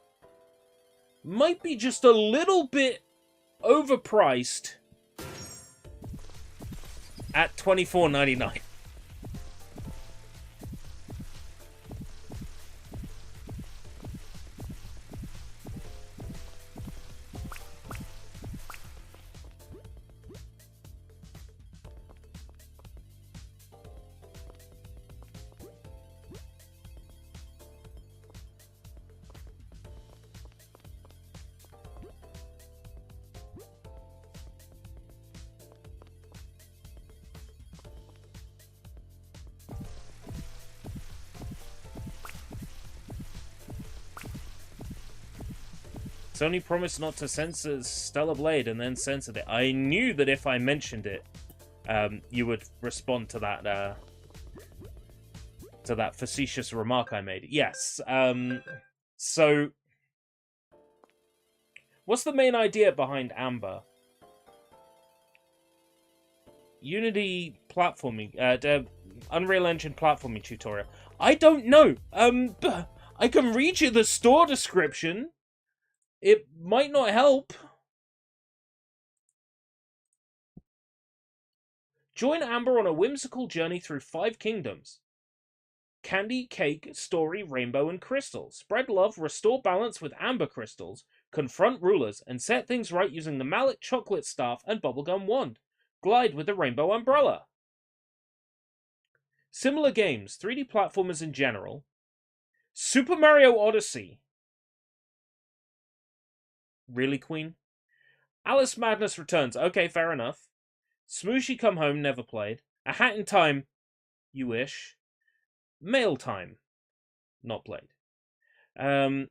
might be just a little bit overpriced at $24.99. Sony promised not to censor Stellar Blade and then censored it. I knew that if I mentioned it, you would respond to that facetious remark I made. Yes. So, what's the main idea behind Amber? Unity platforming, Unreal Engine platforming tutorial. I don't know. I can read you the store description. It might not help. Join Amber on a whimsical journey through 5 kingdoms. Candy, cake, story, rainbow, and crystal. Spread love, restore balance with amber crystals, confront rulers, and set things right using the mallet chocolate staff and bubblegum wand. Glide with the rainbow umbrella. Similar games, 3D platformers in general. Super Mario Odyssey. Really, Queen? Alice Madness Returns. Okay, fair enough. Smooshy Come Home, never played. A Hat in Time, you wish. Mail Time, not played. I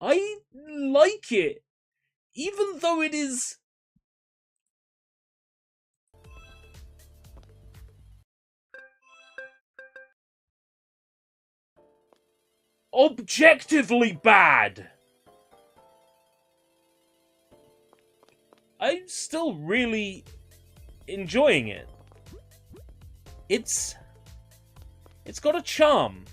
like it, even though it is objectively bad. I'm still really enjoying it. It's got a charm.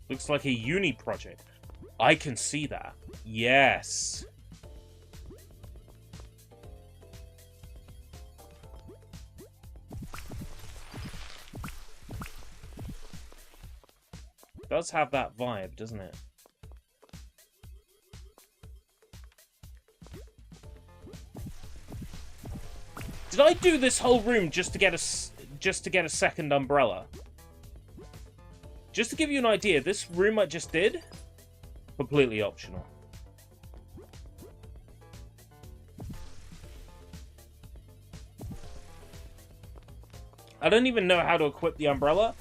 Looks like a uni project. I can see that. Yes. Does have that vibe, doesn't it? Did I do this whole room just to get just to get a second umbrella. Just to give you an idea, this room I just did, completely optional. I don't even know how to equip the umbrella.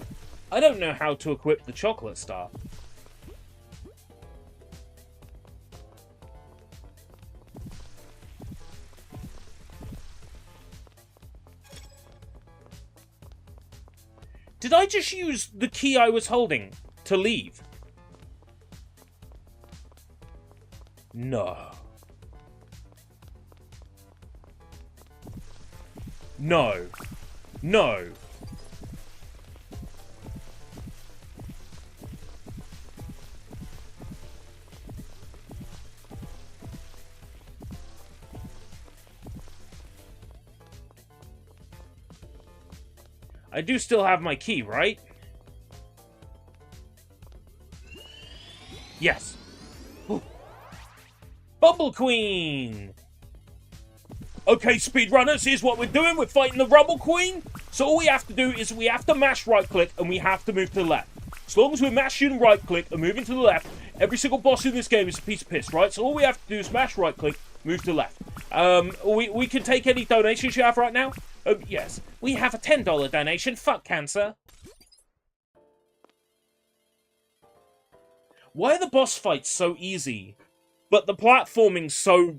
I don't know how to equip the chocolate star. Did I just use the key I was holding to leave? No. No. No. I do still have my key, right? Yes. Ooh. Bumble Queen! Okay, speedrunners, here's what we're doing. We're fighting the Rubble Queen. So all we have to do is we have to mash right-click and we have to move to the left. As long as we're mashing right-click and moving to the left, every single boss in this game is a piece of piss, right? So all we have to do is mash right-click, move to the left. We can take any donations you have right now. Yes, we have a $10 donation. Fuck cancer. Why are the boss fights so easy, but the platforming so...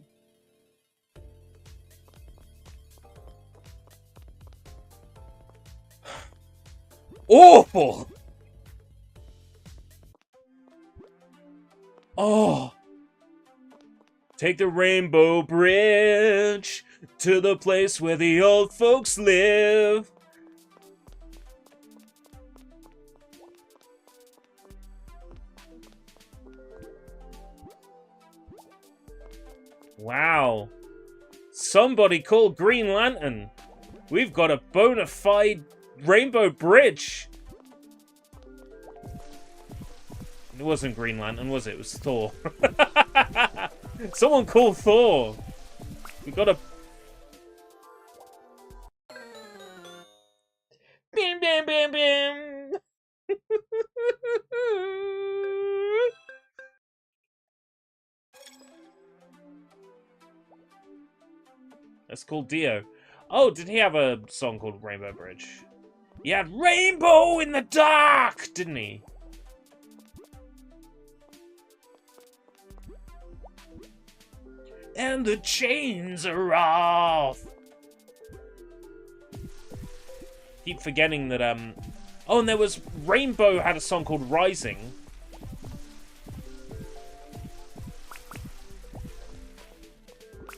awful? Oh. Take the Rainbow Bridge to the place where the old folks live. Wow. Somebody call Green Lantern. We've got a bona fide Rainbow Bridge. It wasn't Green Lantern, was it? It was Thor. Someone call Thor. We got a... Bim, bim, bim, bim. That's called Dio. Oh, did he have a song called Rainbow Bridge? He had Rainbow in the Dark, didn't he? And the chains are off. Keep forgetting that, oh, and there was... Rainbow had a song called Rising.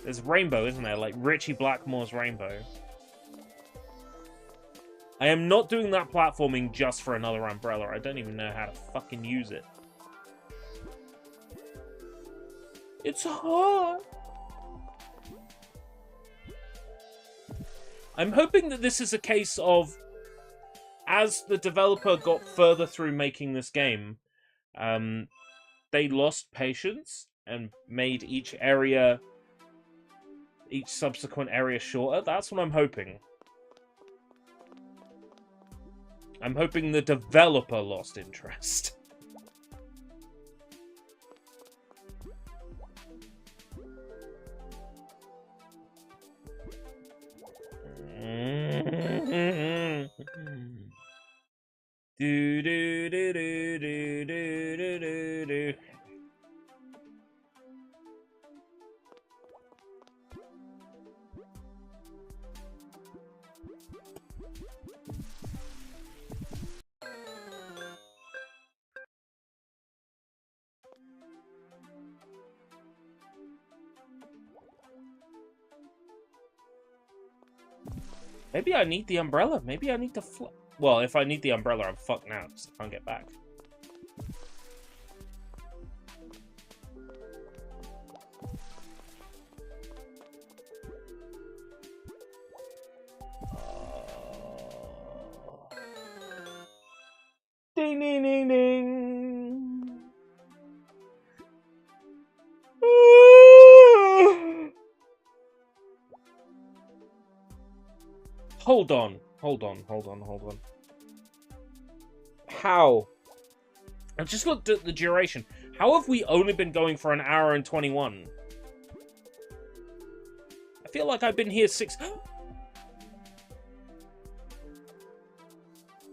There's Rainbow, isn't there? Like Richie Blackmore's Rainbow. I am not doing that platforming just for another umbrella. I don't even know how to fucking use it. It's hard. I'm hoping that this is a case of, as the developer got further through making this game, they lost patience and made each subsequent area shorter. That's what I'm hoping. I'm hoping the developer lost interest. Do do do do do do do do. Maybe I need the umbrella. Maybe I need to fly. Well, if I need the umbrella, I'm fucked now because I can't get back. Ding, ding, ding, ding. Hold on. Hold on, hold on, hold on. How? I've just looked at the duration. How have we only been going for an hour and 21? I feel like I've been here 6...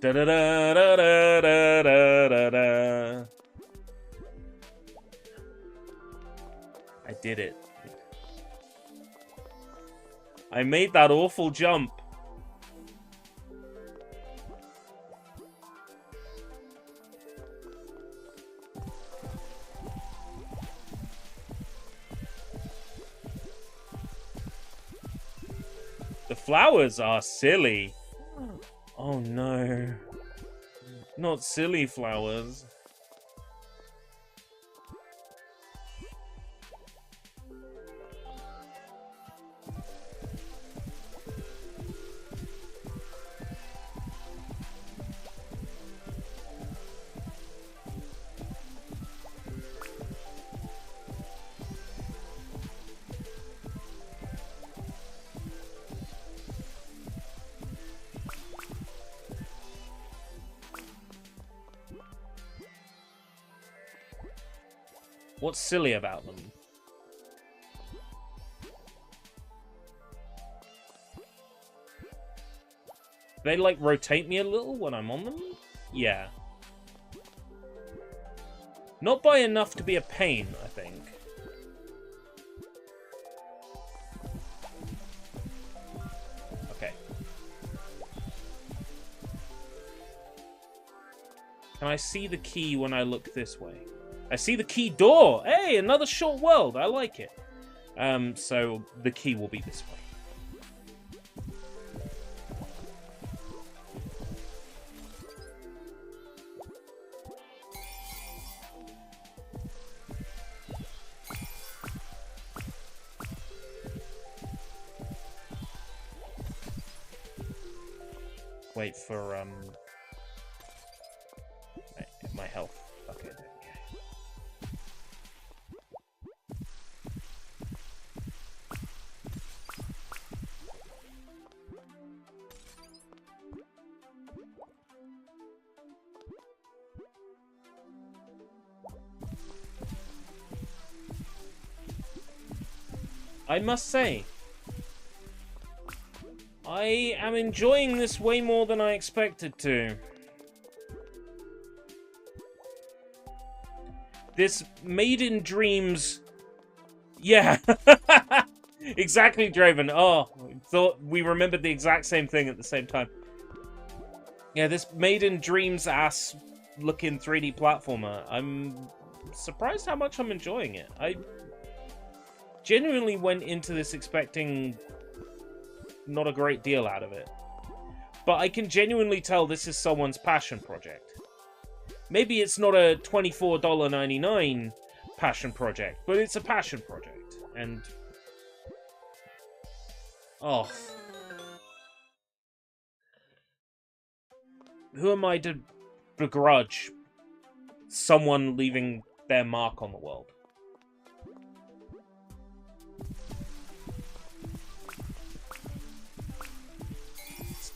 Da da da da da da da da. I did it. I made that awful jump. The flowers are silly. Oh no. Not silly flowers. What's silly about them? They, like, rotate me a little when I'm on them? Yeah. Not by enough to be a pain, I think. Okay. Can I see the key when I look this way? I see the key door! Hey, another short world! I like it. So the key will be this way. Wait for, my health. Okay, there we go. I must say, I am enjoying this way more than I expected to. This Made in Dreams... Yeah. Exactly, Draven. Oh, thought we remembered the exact same thing at the same time. Yeah, this Made in Dreams ass looking 3D platformer. I'm surprised how much I'm enjoying it. I genuinely went into this expecting not a great deal out of it. But I can genuinely tell this is someone's passion project. Maybe it's not a $24.99 passion project, but it's a passion project. And... oh. Who am I to begrudge someone leaving their mark on the world?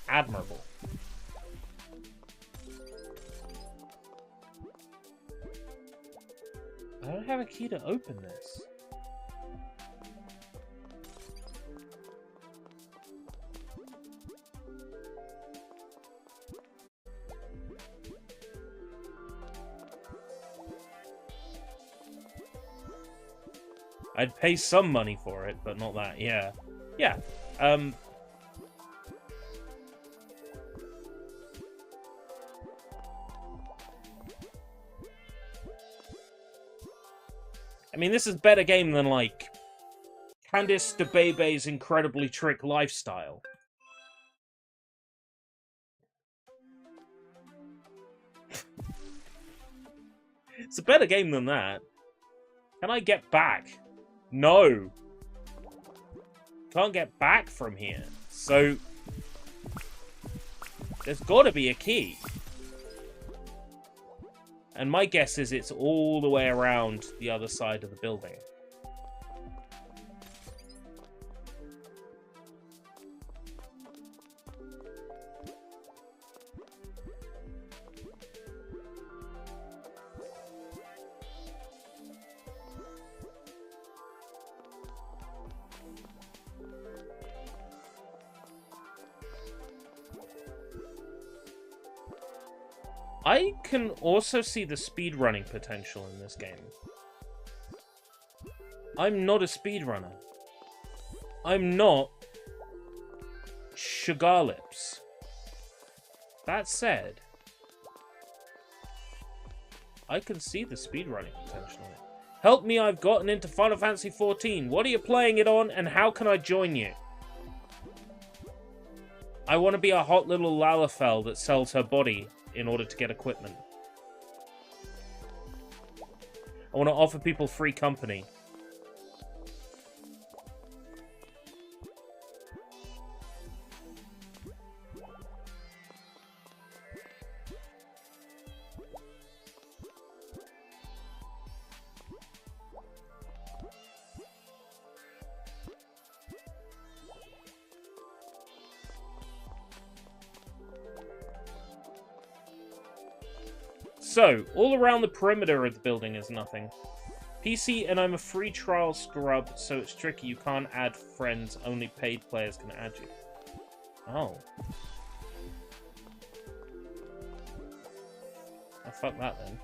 Admirable. I don't have a key to open this. I'd pay some money for it, but not that, yeah. Yeah, I mean, this is better game than, like, Candice DeBebe's Incredibly Trick Lifestyle. It's a better game than that. Can I get back? No. Can't get back from here. So, there's gotta be a key. And my guess is it's all the way around the other side of the building. I can also see the speedrunning potential in this game. I'm not a speedrunner. I'm not Sugar Lips. That said, I can see the speedrunning potential in it. Help me, I've gotten into Final Fantasy XIV. What are you playing it on, and how can I join you? I want to be a hot little Lalafell that sells her body in order to get equipment. I want to offer people free company. So, all around the perimeter of the building is nothing. PC, and I'm a free trial scrub, so it's tricky. You can't add friends, only paid players can add you. Oh. Oh, fuck that then.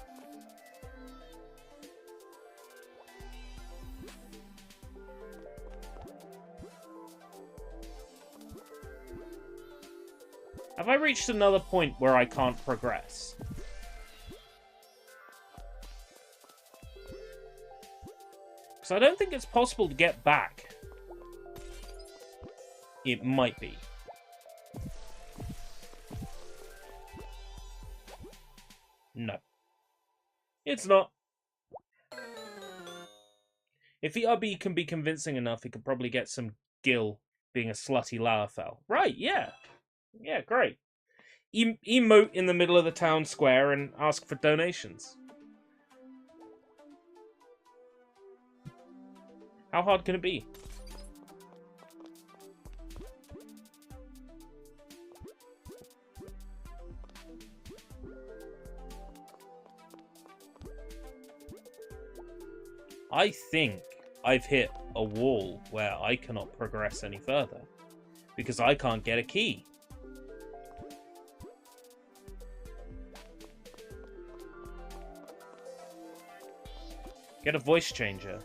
Have I reached another point where I can't progress? Because I don't think it's possible to get back. It might be. No. It's not. If the Ubby can be convincing enough, he could probably get some Gil being a slutty Lalafell. Right, yeah. Yeah, great. Emote in the middle of the town square and ask for donations. How hard can it be? I think I've hit a wall where I cannot progress any further because I can't get a key. Get a voice changer.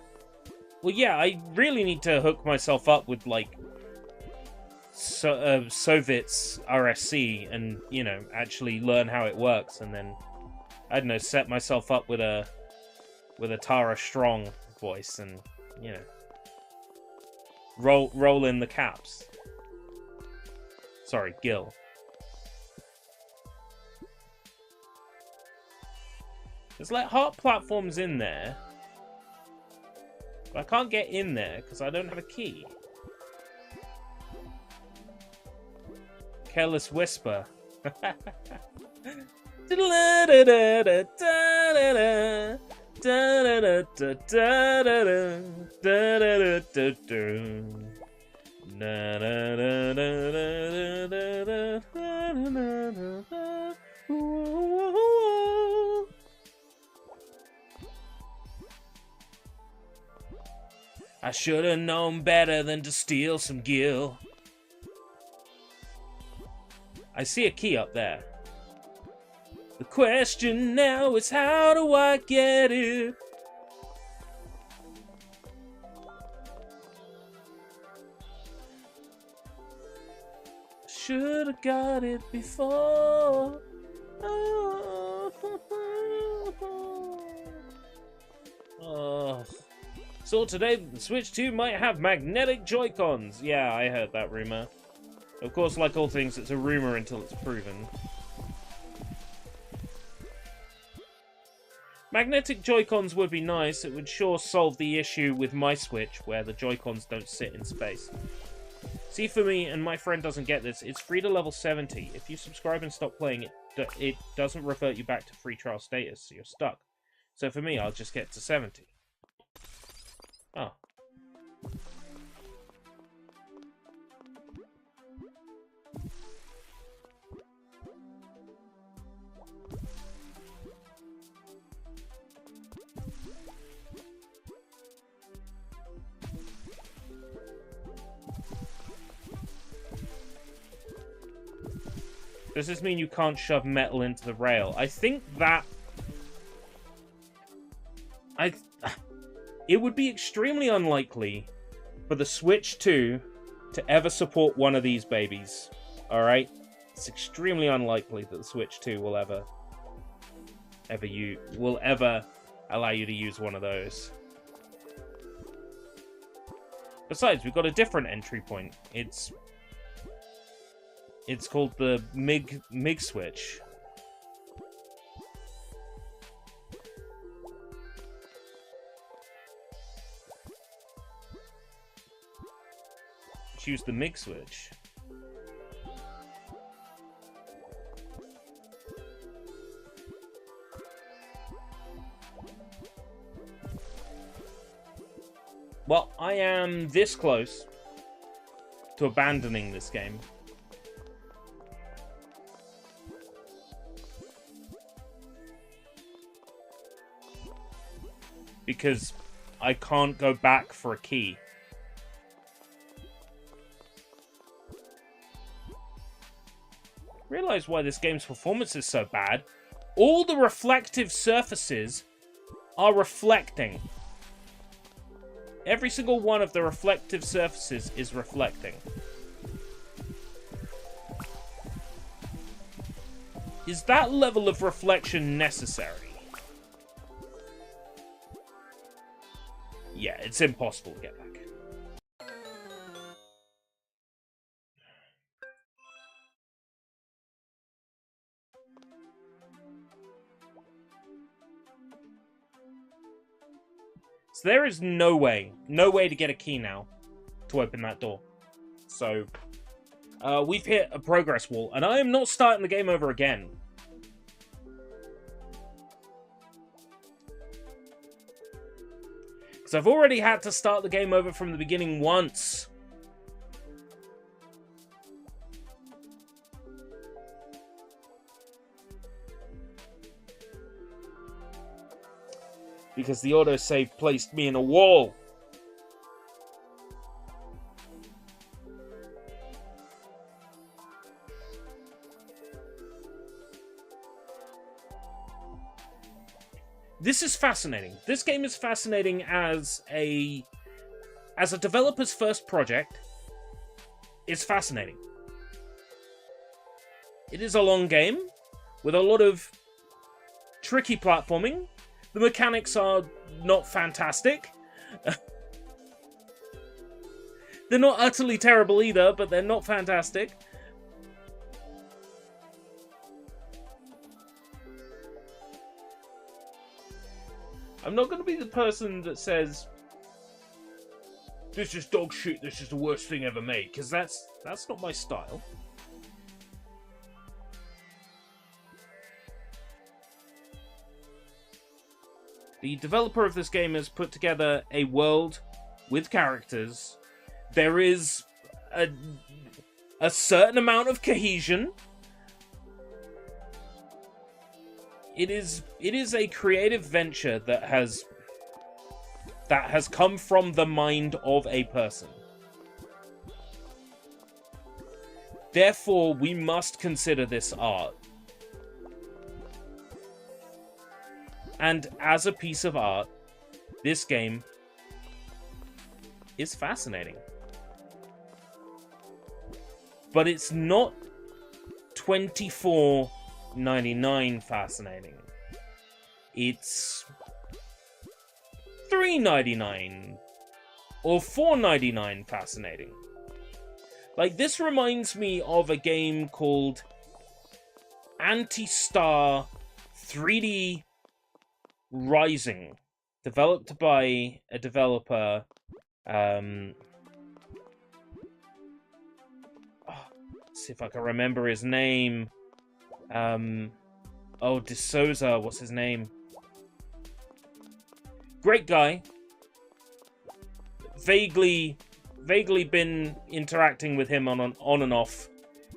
Well, yeah, I really need to hook myself up with, like, Soviet's RSC and, you know, actually learn how it works, and then, I don't know, set myself up with a Tara Strong voice, and, you know, roll in the caps. Sorry, Gil. There's, like, heart platforms in there. But I can't get in there because I don't have a key. Careless Whisper. I should have known better than to steal some Gil. I see a key up there. The question now is, how do I get it? Should have got it before. Oh. Saw today that the Switch 2 might have magnetic Joy-Cons. Yeah, I heard that rumor. Of course, like all things, it's a rumor until it's proven. Magnetic Joy-Cons would be nice. It would sure solve the issue with my Switch, where the Joy-Cons don't sit in space. See, for me, and my friend doesn't get this, it's free to level 70. If you subscribe and stop playing it, it doesn't revert you back to free trial status, so you're stuck. So for me, I'll just get to 70. Oh. Does this mean you can't shove metal into the rail? I think that... It would be extremely unlikely for the Switch 2 to ever support one of these babies. Alright? It's extremely unlikely that the Switch 2 will ever allow you to use one of those. Besides, we've got a different entry point. It's called the MIG switch. Choose the MIG switch. Well, I am this close to abandoning this game. Because I can't go back for a key. Realize why this game's performance is so bad. All the reflective surfaces are reflecting. Every single one of the reflective surfaces is reflecting. Is that level of reflection necessary? Yeah, it's impossible to get back. So there is no way to get a key now to open that door. So, we've hit a progress wall, and I am not starting the game over again. Because I've already had to start the game over from the beginning once. Because the autosave placed me in a wall. This is fascinating. This game is fascinating as a developer's first project. It's fascinating. It is a long game with a lot of tricky platforming. The mechanics are not fantastic. They're not utterly terrible either, but they're not fantastic. I'm not going to be the person that says, this is dog shit, this is the worst thing ever made, because that's not my style. The developer of this game has put together a world with characters. There is a certain amount of cohesion. It is a creative venture that has come from the mind of a person. Therefore, we must consider this art. And as a piece of art, this game is fascinating. But it's not $24.99 fascinating. It's $3.99 or $4.99 fascinating. Like, this reminds me of a game called Anti-Star 3D Rising, developed by a developer, let's see if I can remember his name. Oh, D'Souza, what's his name? Great guy. Vaguely been interacting with him on and off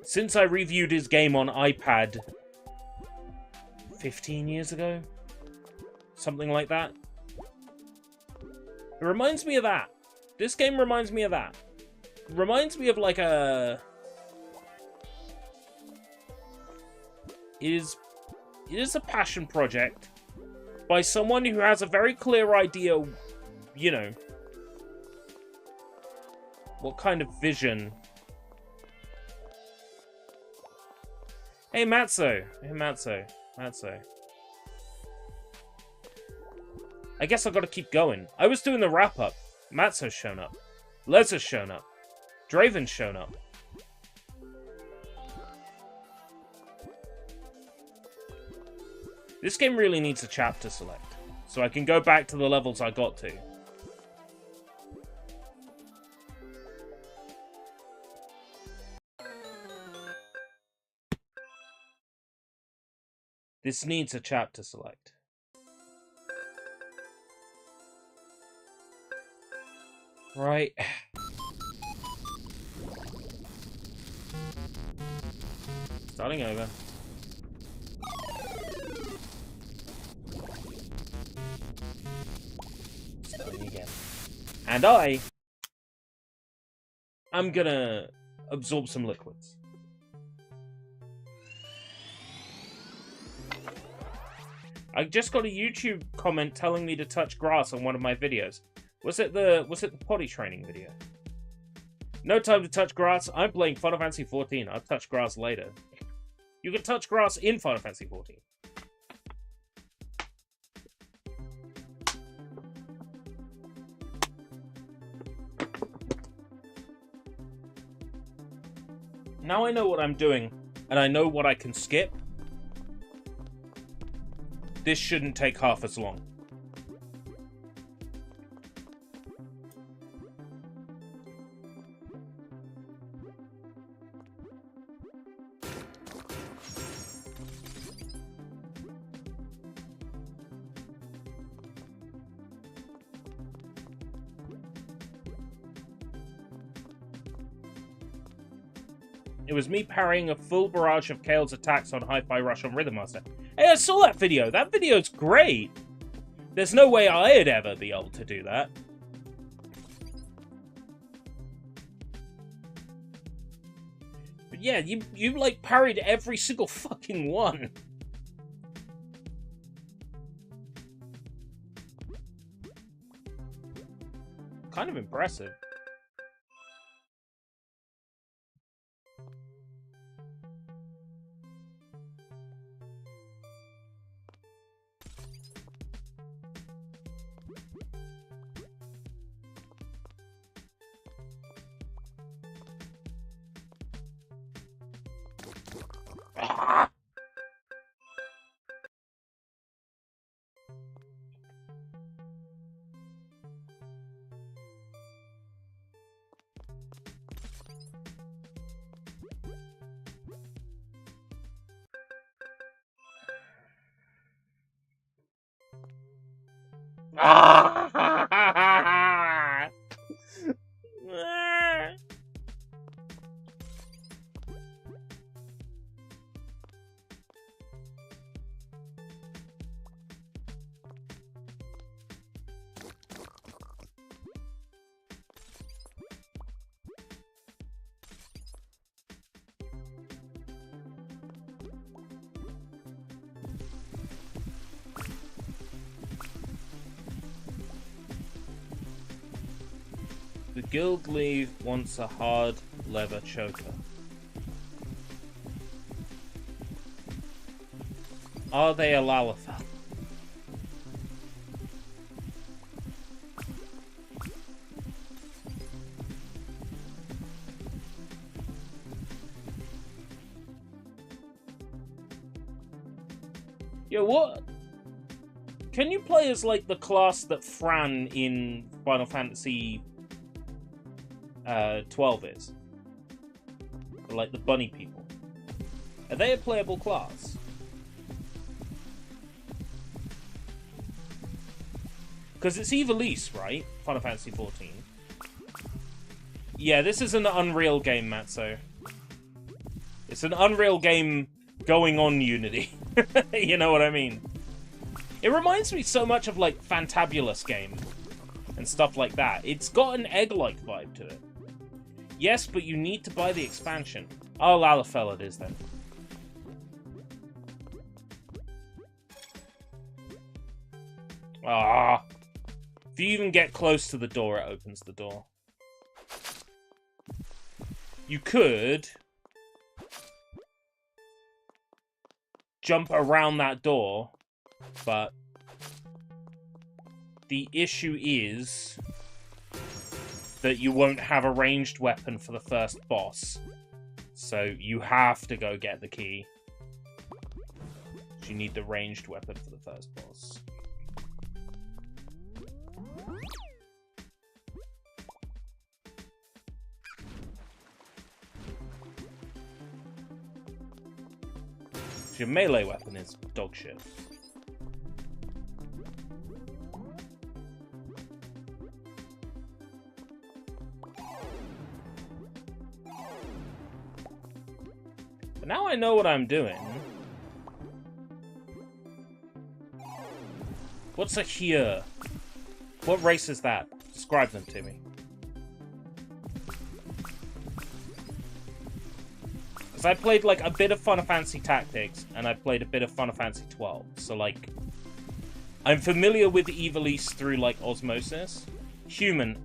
since I reviewed his game on iPad 15 years ago. Something like that. It reminds me of that. This game reminds me of that. It reminds me of like a It is a passion project by someone who has a very clear idea, you know, what kind of vision. Hey, Matzo. Hey, Matzo. Matzo. I guess I've got to keep going. I was doing the wrap-up. Matzo's shown up. Les has shown up. Draven's shown up. This game really needs a chapter select, so I can go back to the levels I got to. This needs a chapter select. Right. Starting over. Starting again. And I'm gonna absorb some liquids. I just got a YouTube comment telling me to touch grass on one of my videos. Was it the potty training video? No time to touch grass. I'm playing Final Fantasy 14. I'll touch grass later. You can touch grass in Final Fantasy 14. Now I know what I'm doing, and I know what I can skip. This shouldn't take half as long. It was me parrying a full barrage of Kale's attacks on Hi-Fi Rush on Rhythm Master. Hey, I saw that video. That video's great. There's no way I'd ever be able to do that. But yeah, you like parried every single fucking one. Kind of impressive. The guild leave wants a hard leather choker. Are they a Lalafell? Yo, what? Can you play as, like, the class that Fran in Final Fantasy 12 is? Or, like, the bunny people. Are they a playable class? Because it's Ivalice, right? Final Fantasy 14. Yeah, this is an Unreal game, Matzo. It's an Unreal game going on Unity. You know what I mean? It reminds me so much of, like, Fantabulous game and stuff like that. It's got an egg-like vibe to it. Yes, but you need to buy the expansion. Oh, Lalafell it is, then. Ah. If you even get close to the door, it opens the door. You could jump around that door, but the issue is that you won't have a ranged weapon for the first boss. So you have to go get the key. You need the ranged weapon for the first boss. Your melee weapon is dog shit. But now I know what I'm doing. What's a here? What race is that? Describe them to me. Because I played like a bit of Final Fantasy Tactics, and I played a bit of Final Fantasy 12. So like, I'm familiar with Ivalice through like osmosis. Human.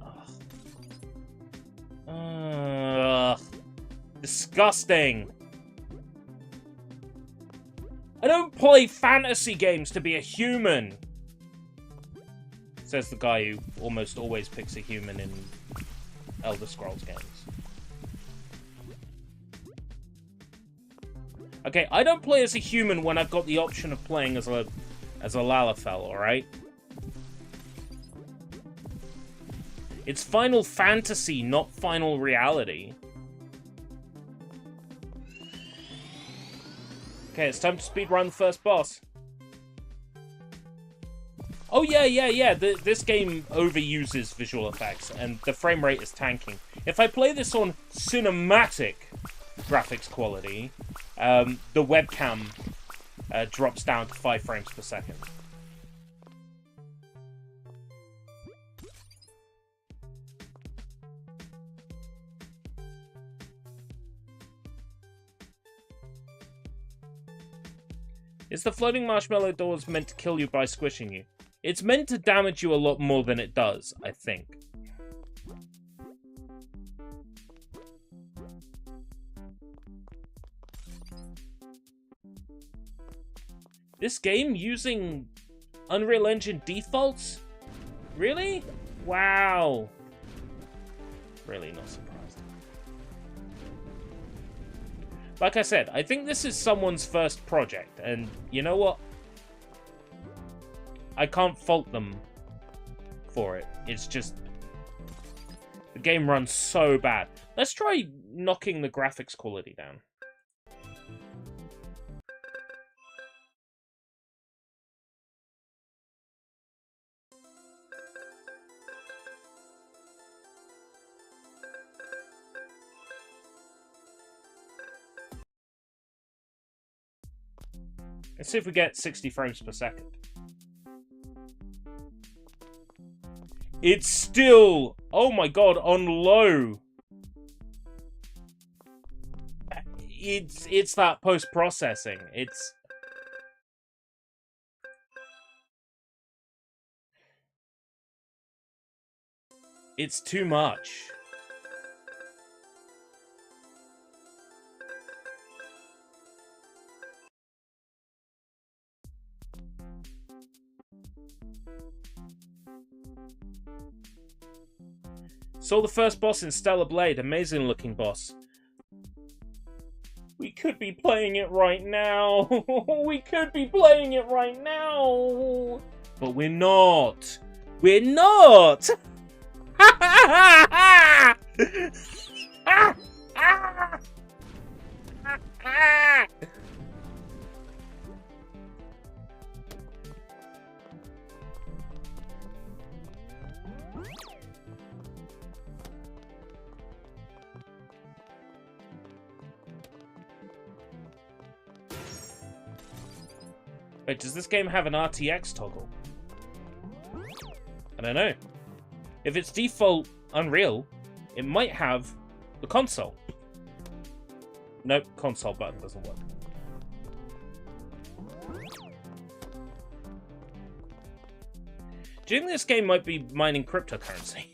Ugh. Disgusting. I don't play fantasy games to be a human. Says the guy who almost always picks a human in Elder Scrolls games. Okay, I don't play as a human when I've got the option of playing as a Lalafell, alright? It's Final Fantasy, not Final Reality. Okay, it's time to speedrun the first boss. Oh, yeah. This game overuses visual effects, and the frame rate is tanking. If I play this on cinematic graphics quality, the webcam drops down to 5 frames per second. Is the floating marshmallow doors meant to kill you by squishing you? It's meant to damage you a lot more than it does, I think. This game using Unreal Engine defaults? Really? Wow. Really not surprised. Like I said, I think this is someone's first project, and you know what? I can't fault them for it. It's just... the game runs so bad. Let's try knocking the graphics quality down. Let's see if we get 60 frames per second. It's still, oh my god, on low. It's that post-processing. It's too much. Saw the first boss in Stellar Blade. Amazing looking boss. We could be playing it right now. We could be playing it right now. But we're not. We're not. Wait, does this game have an RTX toggle? I don't know. If it's default Unreal, it might have the console. Nope, console button doesn't work. Do you think this game might be mining cryptocurrency?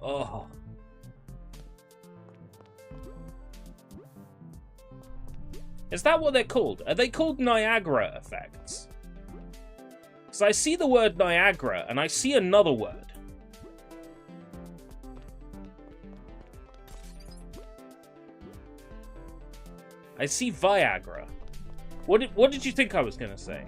Oh. Is that what they're called? Are they called Niagara effects? Because I see the word Niagara, and I see another word. I see Viagra. What did you think I was going to say?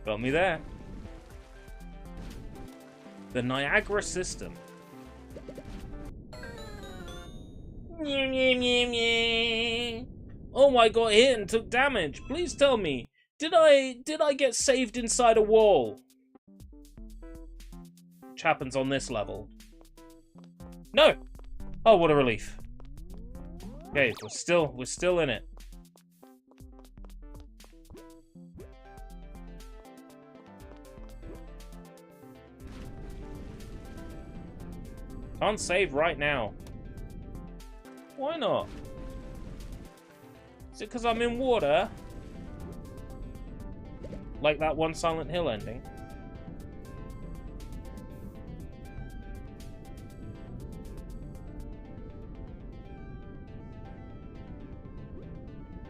Got me there. The Niagara system. Oh, I got hit and took damage. Please tell me, did I get saved inside a wall? Which happens on this level. No. Oh, what a relief. Okay, we're still in it. Can't save right now. Why not? Is it because I'm in water? Like that one Silent Hill ending?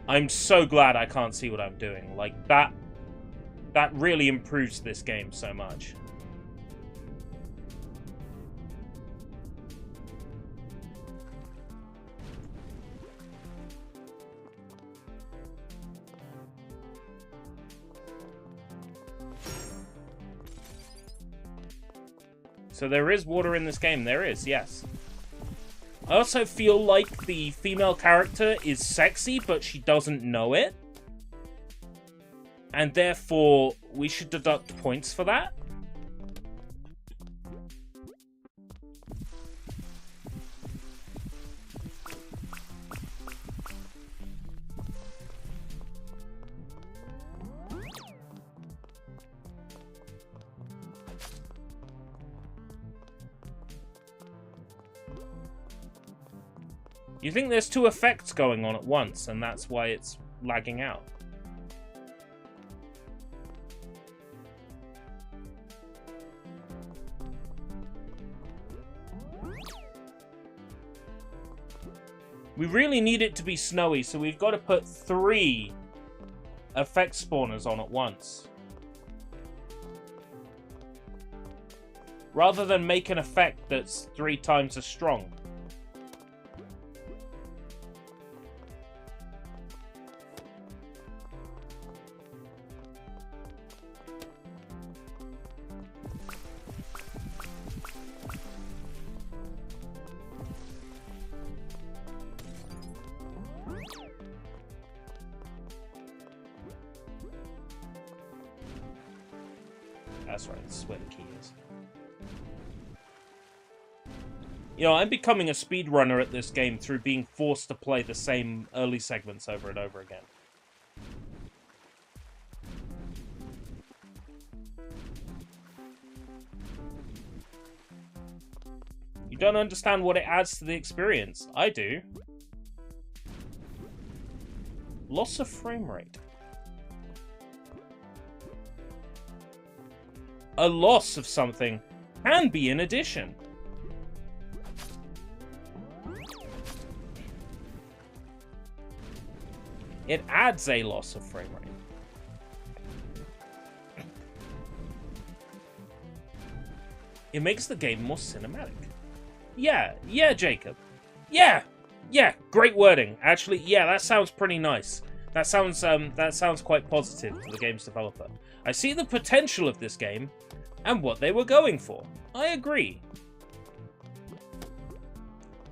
I'm so glad I can't see what I'm doing. Like, that really improves this game so much. So there is water in this game. There is, yes. I also feel like the female character is sexy, but she doesn't know it. And therefore, we should deduct points for that. You think there's two effects going on at once, and that's why it's lagging out? We really need it to be snowy, so we've got to put 3 effect spawners on at once. Rather than make an effect that's 3 times as strong. That's right, that's where the key is. You know, I'm becoming a speedrunner at this game through being forced to play the same early segments over and over again. You don't understand what it adds to the experience. I do. Loss of frame rate. A loss of something can be an addition. It adds a loss of frame rate. It makes the game more cinematic. Yeah, Jacob. Yeah, great wording. Actually, yeah, that sounds pretty nice. That sounds quite positive to the game's developer. I see the potential of this game and what they were going for. I agree.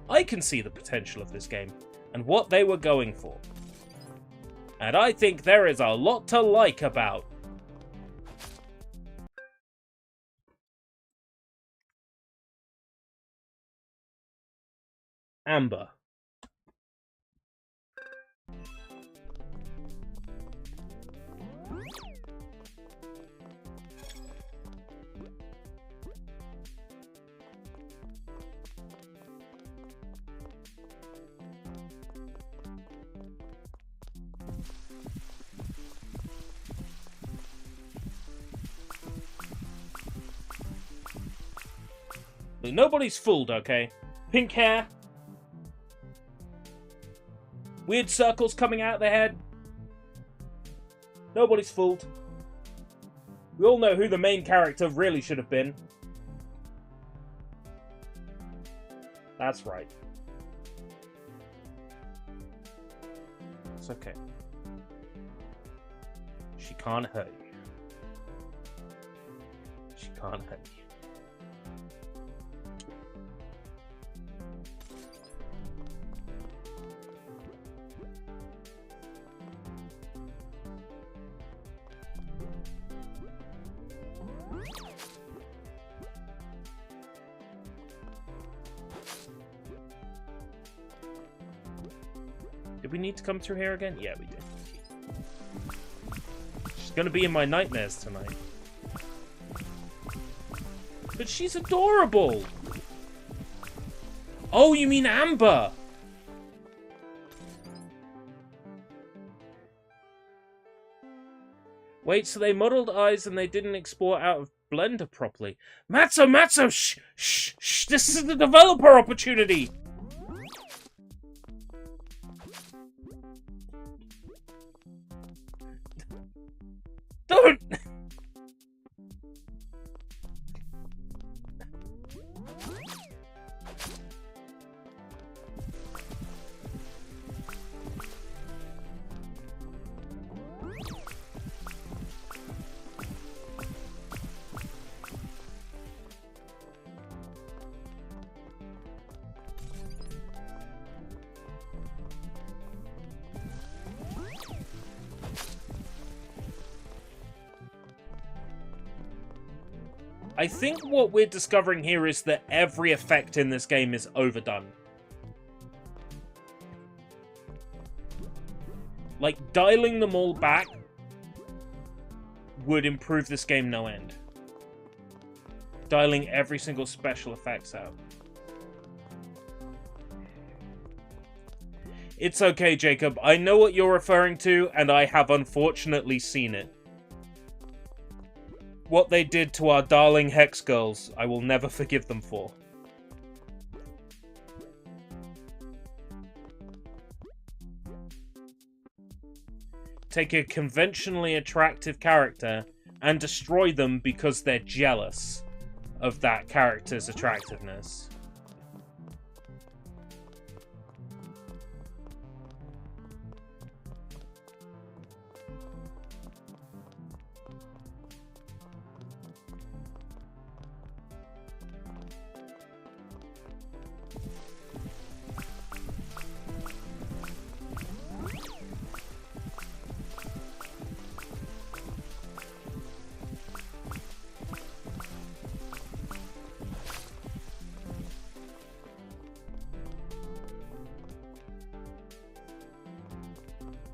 I can see the potential of this game and what they were going for. And I think there is a lot to like about Amber. Look, nobody's fooled, okay? Pink hair. Weird circles coming out of their head. Nobody's fooled. We all know who the main character really should have been. That's right. It's okay. She can't hurt you. She can't hurt you. Did we need to come through here again? Yeah, we did. She's gonna be in my nightmares tonight. But she's adorable! Oh, you mean Amber! Wait, so they modeled eyes and they didn't export out of Blender properly. Matzo! Shh! This is the developer opportunity! Don't! I think what we're discovering here is that every effect in this game is overdone. Like, dialing them all back would improve this game no end. Dialing every single special effects out. It's okay, Jacob. I know what you're referring to, and I have unfortunately seen it. What they did to our darling Hex girls, I will never forgive them for. Take a conventionally attractive character and destroy them because they're jealous of that character's attractiveness.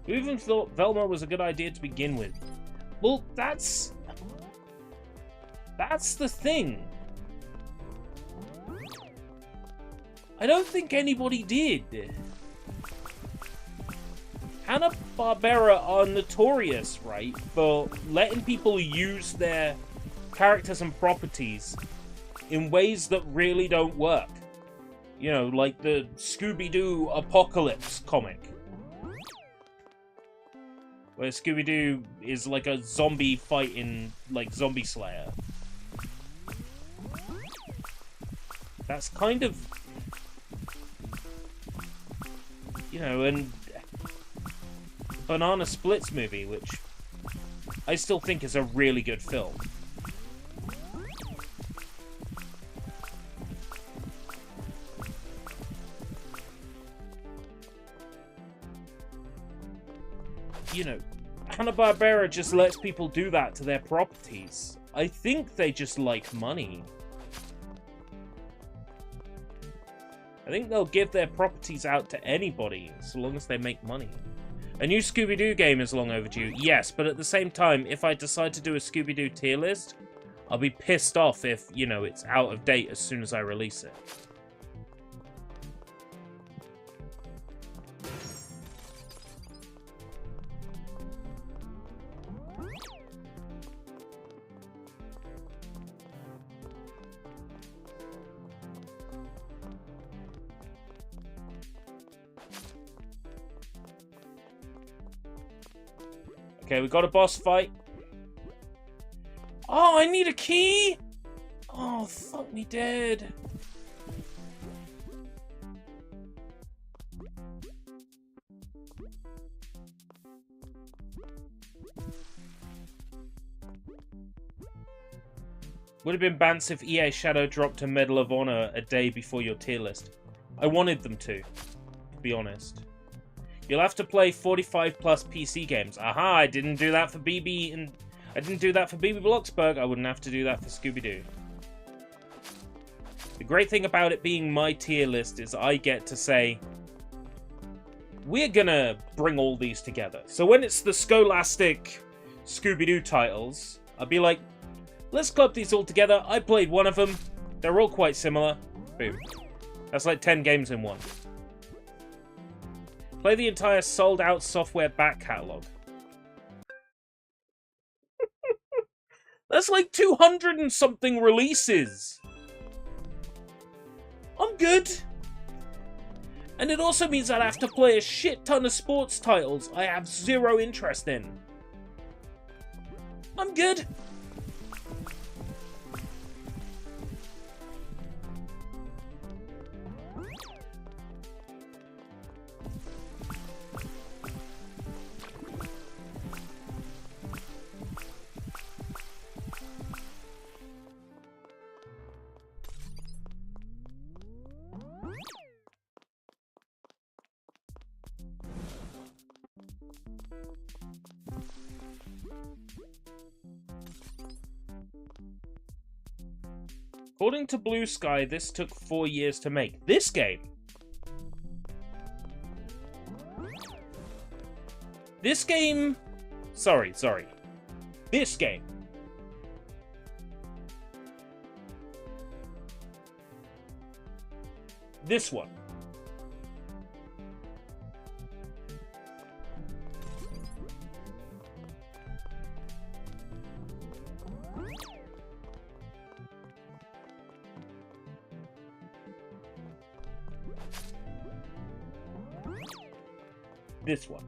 Who even thought Velma was a good idea to begin with? Well, that's the thing. I don't think anybody did. Hanna-Barbera are notorious, right, for letting people use their characters and properties in ways that really don't work. You know, like the Scooby-Doo Apocalypse comic, where Scooby-Doo is like a zombie fighting, like, zombie slayer. That's kind of... You know, and... Banana Splits movie, which I still think is a really good film. You know, Hanna-Barbera just lets people do that to their properties. I think they just like money. I think they'll give their properties out to anybody, so long as they make money. A new Scooby-Doo game is long overdue, yes, but at the same time, if I decide to do a Scooby-Doo tier list, I'll be pissed off if, you know, it's out of date as soon as I release it. Okay, we got a boss fight. Oh, I need a key? Oh, fuck me dead. Would have been bants if EA Shadow dropped a Medal of Honor a day before your tier list. I wanted them to be honest. You'll have to play 45 plus PC games. Aha, I didn't do that for BB and I didn't do that for BB Bloxburg. I wouldn't have to do that for Scooby-Doo. The great thing about it being my tier list is I get to say, we're gonna bring all these together. So when it's the Scholastic Scooby-Doo titles, I'll be like, let's club these all together. I played one of them. They're all quite similar. Boom. That's like 10 games in one. Play the entire sold-out software back catalog. That's like 200 and something releases. I'm good. And it also means I'd have to play a shit ton of sports titles I have zero interest in. I'm good. According to Blue Sky, this took 4 years to make. This game? This game... Sorry. This game. This one. This one.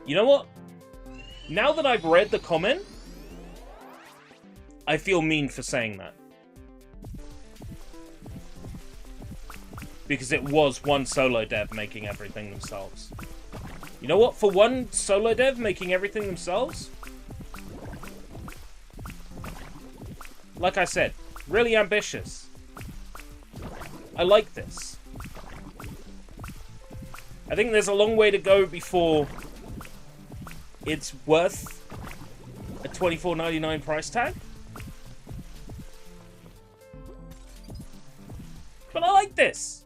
You know what? Now that I've read the comment, I feel mean for saying that. Because it was one solo dev making everything themselves. You know what? For one solo dev making everything themselves, like I said, really ambitious. I like this. I think there's a long way to go before it's worth a $24.99 price tag. But I like this.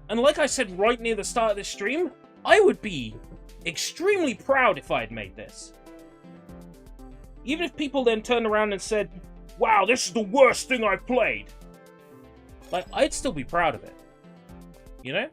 And like I said right near the start of this stream, I would be extremely proud if I had made this. Even if people then turned around and said, wow, this is the worst thing I've played. Like, I'd still be proud of it. You know?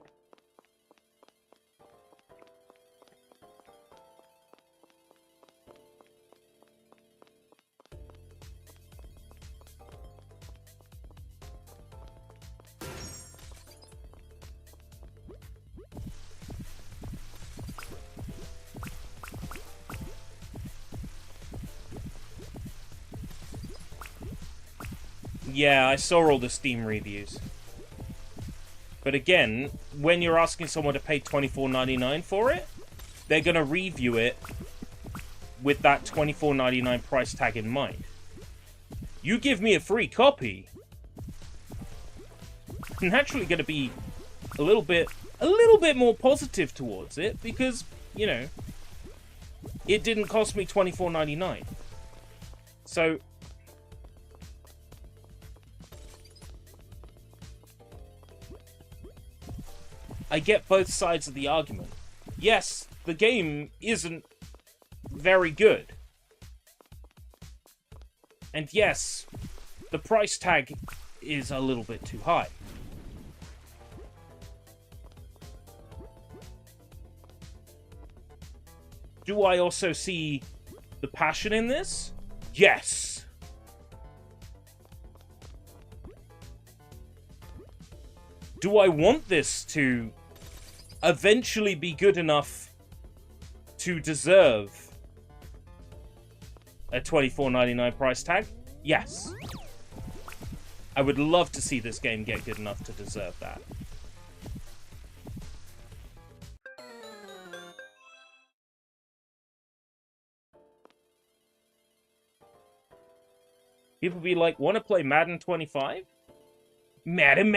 Yeah, I saw all the Steam reviews. But again, when you're asking someone to pay $24.99 for it, they're going to review it with that $24.99 price tag in mind. You give me a free copy, I'm naturally going to be a little bit more positive towards it because, you know, it didn't cost me $24.99. So I get both sides of the argument. Yes, the game isn't very good. And yes, the price tag is a little bit too high. Do I also see the passion in this? Yes. Do I want this to eventually be good enough to deserve a $24.99 price tag? Yes. I would love to see this game get good enough to deserve that. People be like, want to play Madden 25? Madden.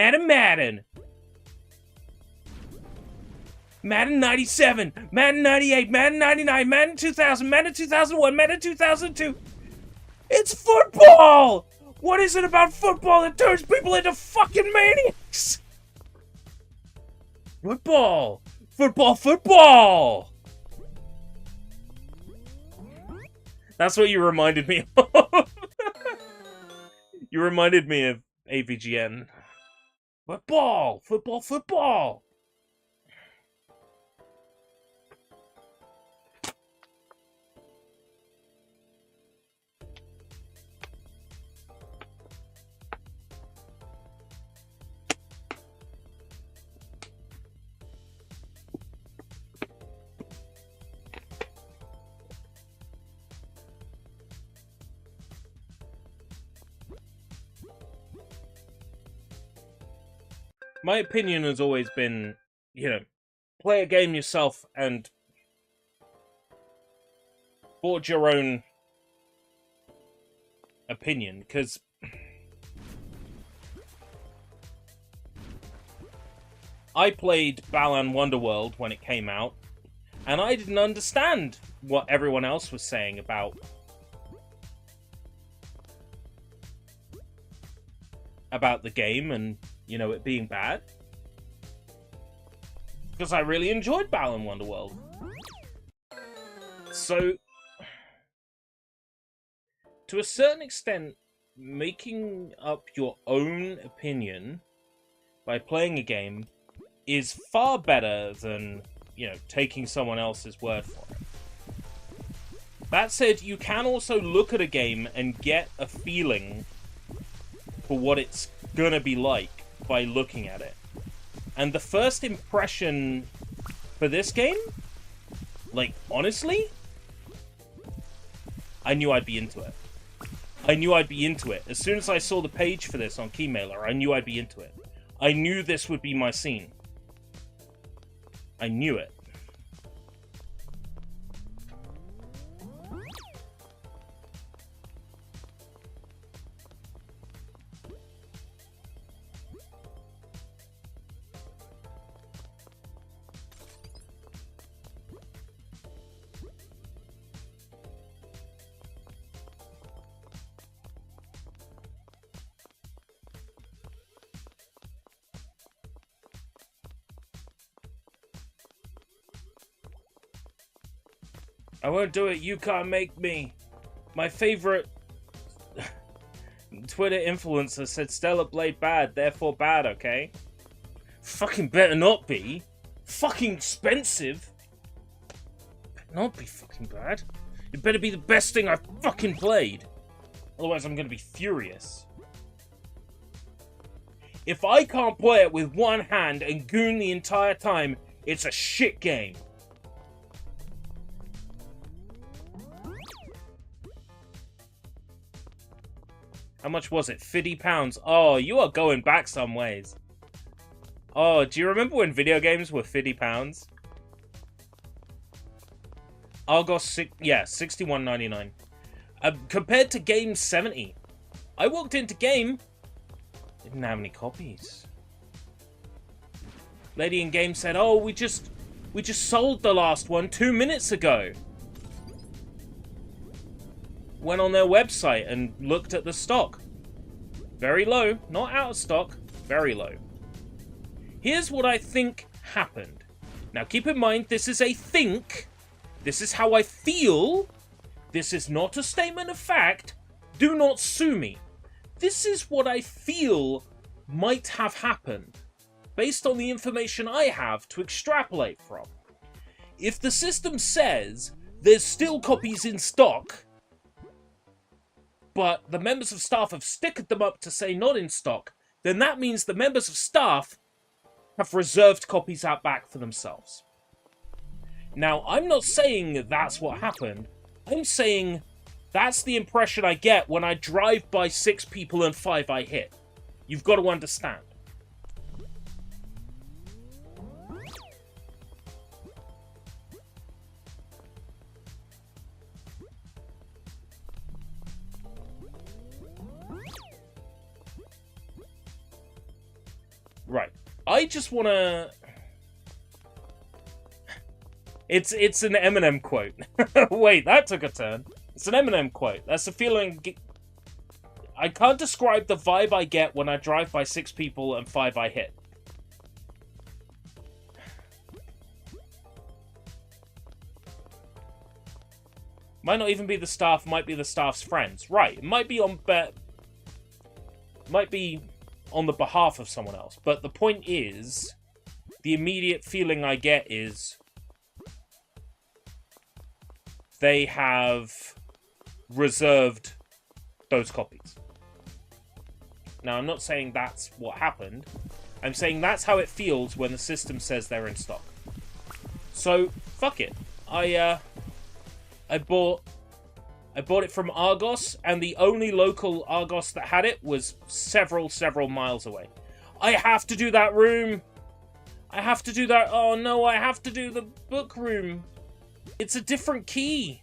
Madden 97, Madden 98, Madden 99, Madden 2000, Madden 2001, Madden 2002. It's football! What is it about football that turns people into fucking maniacs? Football! Football! That's what you reminded me of. You reminded me of AVGN. Football! My opinion has always been, you know, play a game yourself and forge your own opinion, because I played Balan Wonderworld when it came out, and I didn't understand what everyone else was saying about the game and, you know, it being bad. Because I really enjoyed Balan Wonderworld. So, to a certain extent, making up your own opinion by playing a game is far better than, you know, taking someone else's word for it. That said, you can also look at a game and get a feeling for what it's gonna be like by looking at it. And the first impression for this game, like, honestly, I knew I'd be into it. As soon as I saw the page for this on Keymailer, I knew I'd be into it. I knew this would be my scene. I knew it. I won't do it, you can't make me. My favorite Twitter influencer said Stellar Blade bad, therefore bad, okay? Fucking better not be. Fucking expensive. Better not be fucking bad. It better be the best thing I've fucking played. Otherwise I'm gonna be furious. If I can't play it with one hand and goon the entire time, it's a shit game. How much was it? £50. Oh, you are going back some ways. Oh, do you remember when video games were £50? Argos, yeah, $61.99. Compared to Game 70. I walked into Game, didn't have any copies. Lady in Game said, oh, we just sold the last one 2 minutes ago. Went on their website and looked at the stock. Very low, not out of stock, very low. Here's what I think happened. Now keep in mind, this is a think. This is how I feel. This is not a statement of fact. Do not sue me. This is what I feel might have happened, based on the information I have to extrapolate from. If the system says there's still copies in stock, but the members of staff have stickered them up to say not in stock, then that means the members of staff have reserved copies out back for themselves. Now, I'm not saying that's what happened. I'm saying that's the impression I get when I drive by 6 people and 5 I hit. You've got to understand. Right. I just want to... It's an Eminem quote. Wait, that took a turn. It's an Eminem quote. That's the feeling... I can't describe the vibe I get when I drive by 6 people and 5 I hit. Might not even be the staff, might be the staff's friends. Right, it might be on the behalf of someone else. But the point is, the immediate feeling I get is they have reserved those copies. Now, I'm not saying that's what happened. I'm saying that's how it feels when the system says they're in stock. So, fuck it. I bought it from Argos, and the only local Argos that had it was several miles away. I have to do that room. I have to do that. Oh no, I have to do the book room. It's a different key.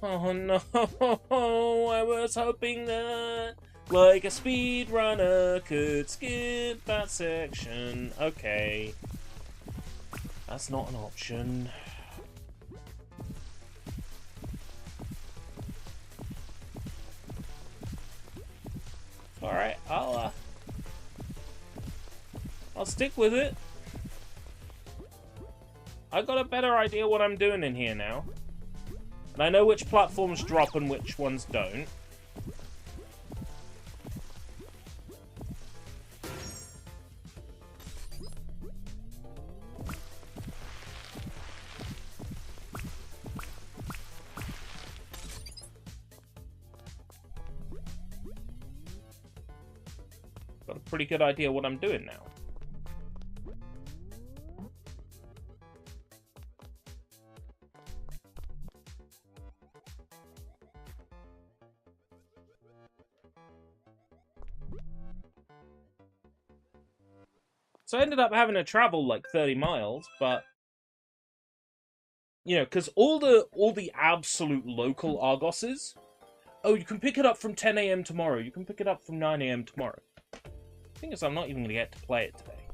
Oh no, I was hoping that, like a speedrunner, could skip that section. Okay. That's not an option. Alright, I'll stick with it. I got a better idea what I'm doing in here now. And I know which platforms drop and which ones don't. Got a pretty good idea what I'm doing now. So I ended up having to travel like 30 miles, but you know, because all the absolute local Argoses, oh, you can pick it up from 10 AM tomorrow. You can pick it up from 9 AM tomorrow. The thing is, I'm not even going to get to play it today.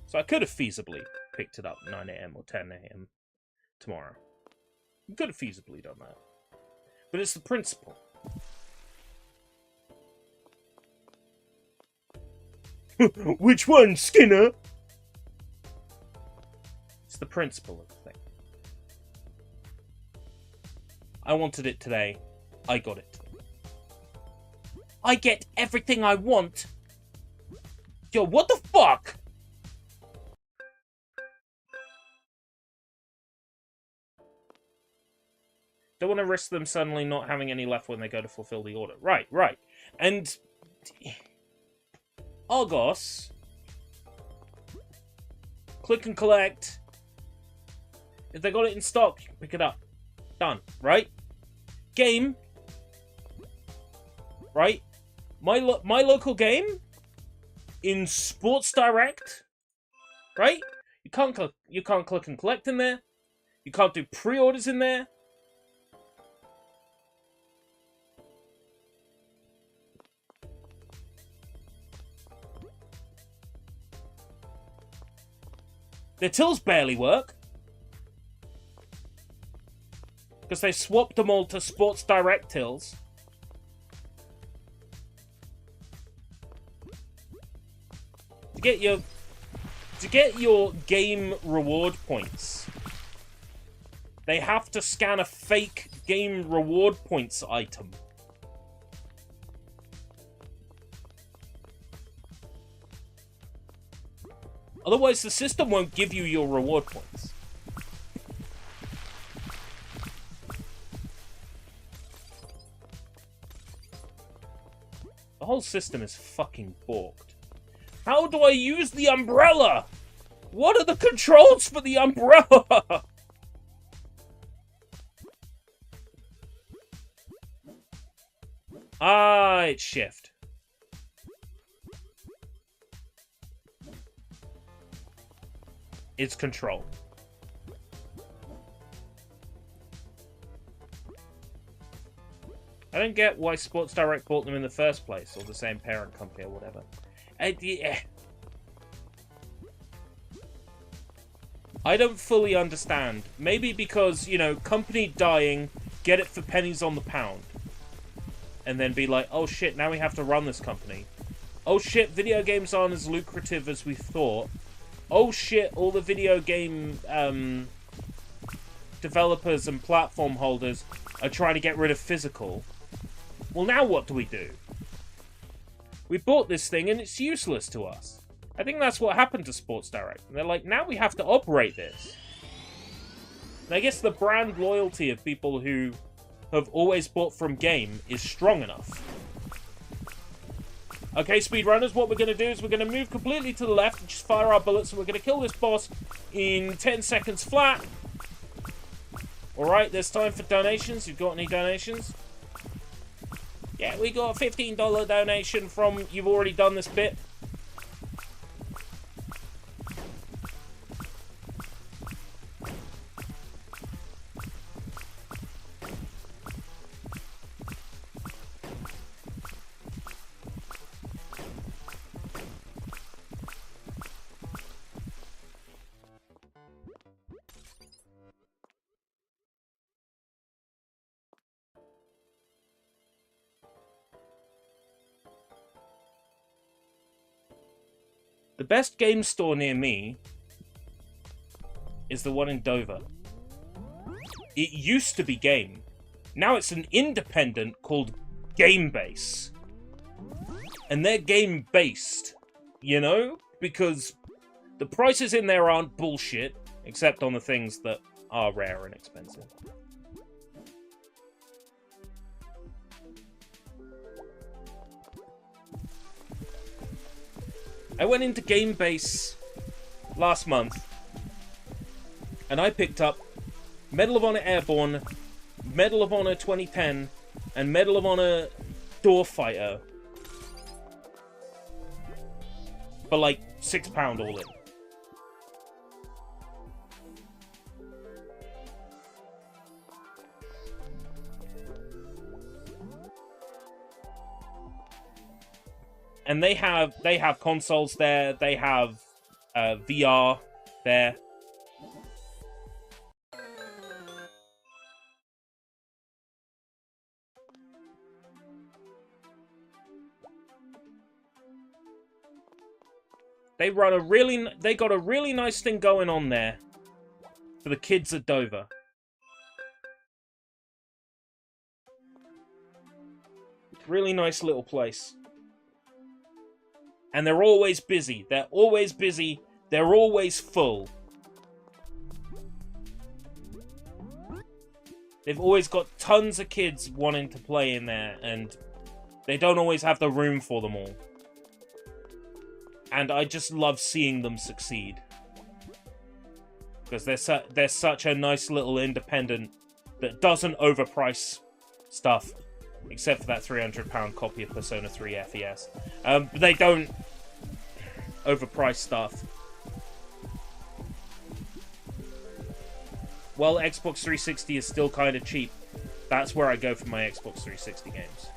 So I could have feasibly picked it up 9 AM or 10 AM tomorrow. I could have feasibly done that. But it's the principle. Which one, Skinner? It's the principle of the thing. I wanted it today. I got it today. I get everything I want. Yo, what the fuck? Don't want to risk them suddenly not having any left when they go to fulfill the order. Right, right. And Argos, click and collect. If they got it in stock, you can pick it up. Done, right? Game, right? My local game in Sports Direct, right? You can't click and collect in there. You can't do pre-orders in there. The tills barely work. Because they swapped them all to Sports Direct tills. To get your game reward points, they have to scan a fake game reward points item. Otherwise, the system won't give you your reward points. The whole system is fucking balked. How do I use the umbrella? What are the controls for the umbrella? It's shift. It's control. I don't get why Sports Direct bought them in the first place, or the same parent company or whatever. Yeah. I don't fully understand. Maybe because, you know, company dying, get it for pennies on the pound. And then be like, oh shit, now we have to run this company. Oh shit, video games aren't as lucrative as we thought. Oh shit, all the video game developers and platform holders are trying to get rid of physical. Well, now what do? We bought this thing and it's useless to us. I think that's what happened to Sports Direct. And they're like, now we have to operate this. And I guess the brand loyalty of people who have always bought from Game is strong enough. Okay, speedrunners, what we're going to do is we're going to move completely to the left and just fire our bullets, and we're going to kill this boss in 10 seconds flat. Alright, there's time for donations. You've got any donations? Yeah, we got a $15 donation from You've Already Done This Bit. The best game store near me is the one in Dover. It used to be Game. Now it's an independent called Gamebase. And they're game-based, you know? Because the prices in there aren't bullshit, except on the things that are rare and expensive. I went into Gamebase last month, and I picked up Medal of Honor Airborne, Medal of Honor 2010, and Medal of Honor Doorfighter for like £6 all in. And they have consoles there. They have VR there. They got a really nice thing going on there for the kids at Dover. Really nice little place. And they're always busy. They're always busy. They're always full. They've always got tons of kids wanting to play in there, and they don't always have the room for them all. And I just love seeing them succeed. Because they're such a nice little independent that doesn't overprice stuff. Except for that £300 copy of Persona 3 FES. But they don't overprice stuff. While Xbox 360 is still kind of cheap, that's where I go for my Xbox 360 games.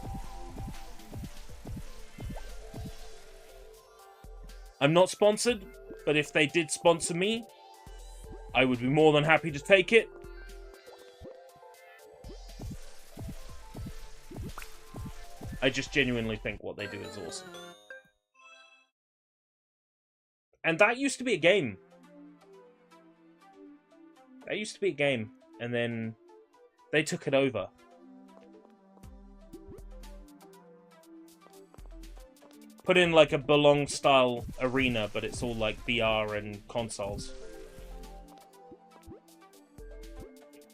I'm not sponsored, but if they did sponsor me, I would be more than happy to take it. I just genuinely think what they do is awesome. And that used to be a game. That used to be a game, and then they took it over. Put in like a Belong style arena, but it's all like VR and consoles.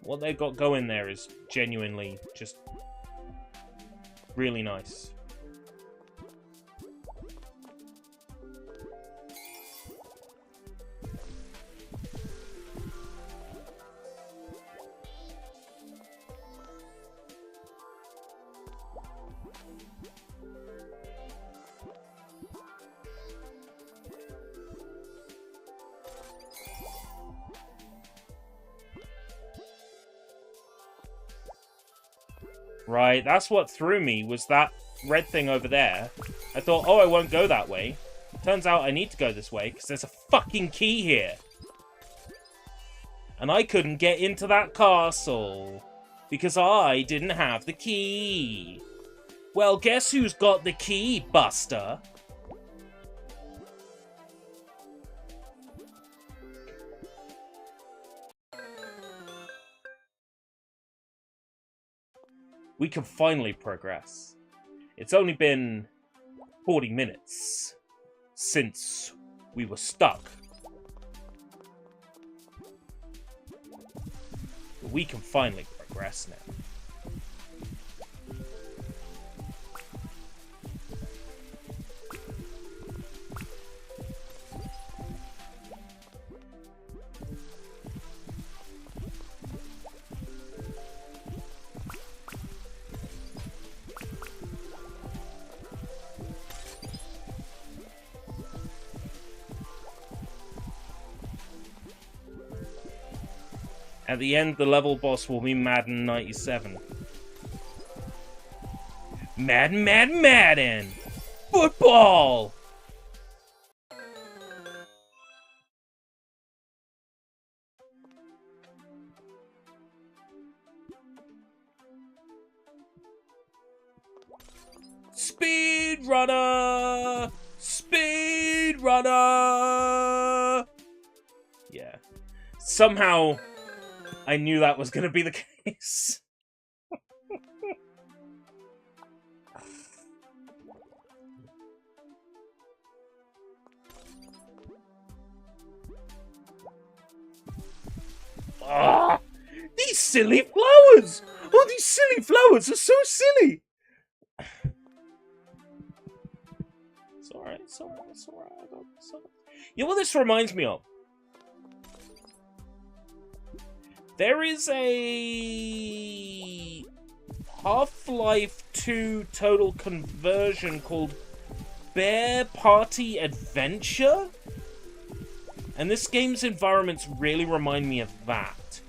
What they've got going there is genuinely just really nice. Right, that's what threw me, was that red thing over there. I thought, oh, I won't go that way. Turns out I need to go this way, because there's a fucking key here. And I couldn't get into that castle, because I didn't have the key. Well, guess who's got the key, Buster? We can finally progress. It's only been 40 minutes since we were stuck. But we can finally progress now. At the end, the level boss will be Madden 97. Madden, Madden, Madden! Football! Speed runner! Speed runner! Yeah. Somehow I knew that was going to be the case. Ah, these silly flowers! Oh, these silly flowers are so silly! It's alright, it's alright, it's alright. You know what this reminds me of? There is a Half-Life 2 total conversion called Bear Party Adventure? And this game's environments really remind me of that.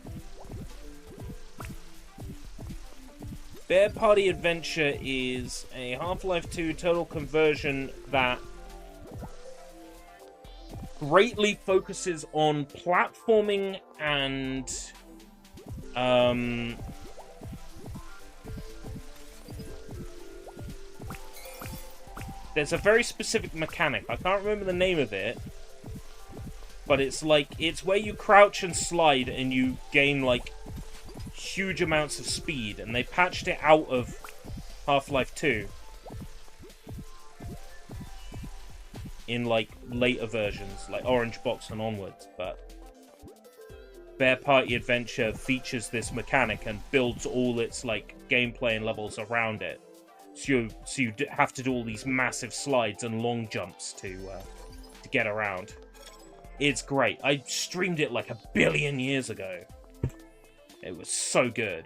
Bear Party Adventure is a Half-Life 2 total conversion that greatly focuses on platforming and there's a very specific mechanic. I can't remember the name of it, but it's like, it's where you crouch and slide and you gain like huge amounts of speed, and they patched it out of Half-Life 2 in like later versions, like Orange Box and onwards, but Bear Party Adventure features this mechanic and builds all its like gameplay and levels around it. So you have to do all these massive slides and long jumps to get around. It's great. I streamed it like 1 billion years ago. It was so good.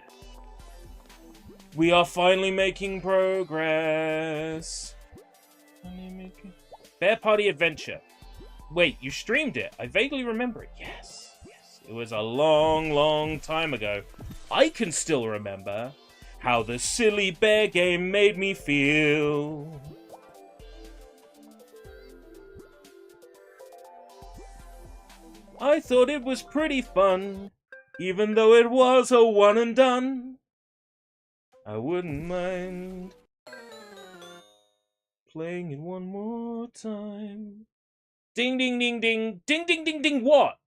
We are finally making progress. Bear Party Adventure. Wait, you streamed it? I vaguely remember it. Yes. It was a long, long time ago. I can still remember how the silly bear game made me feel. I thought it was pretty fun, even though it was a one and done. I wouldn't mind playing it one more time. Ding, ding, ding, ding. Ding, ding, ding, ding, what?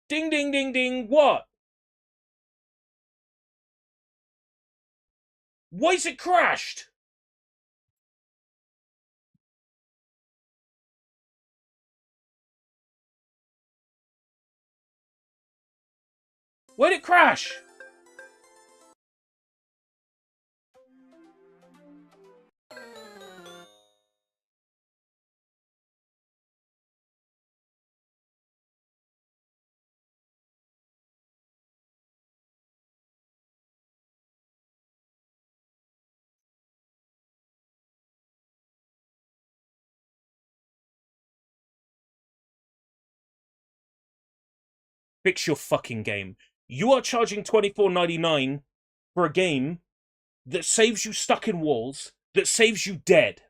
Ding, ding, ding, ding, what? Why is it crashed? Why'd it crash? Fix your fucking game. You are charging $24.99 for a game that saves you stuck in walls, that saves you dead.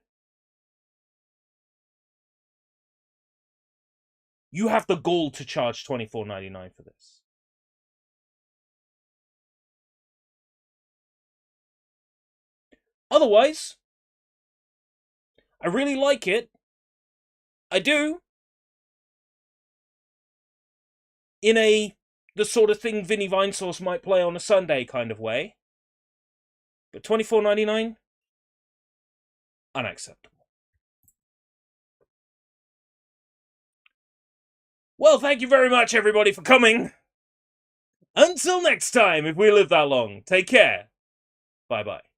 You have the gall to charge $24.99 for this. Otherwise, I really like it. I do. In the sort of thing Vinny Vinesauce might play on a Sunday kind of way. But $24.99? Unacceptable. Well, thank you very much, everybody, for coming. Until next time, if we live that long, take care. Bye-bye.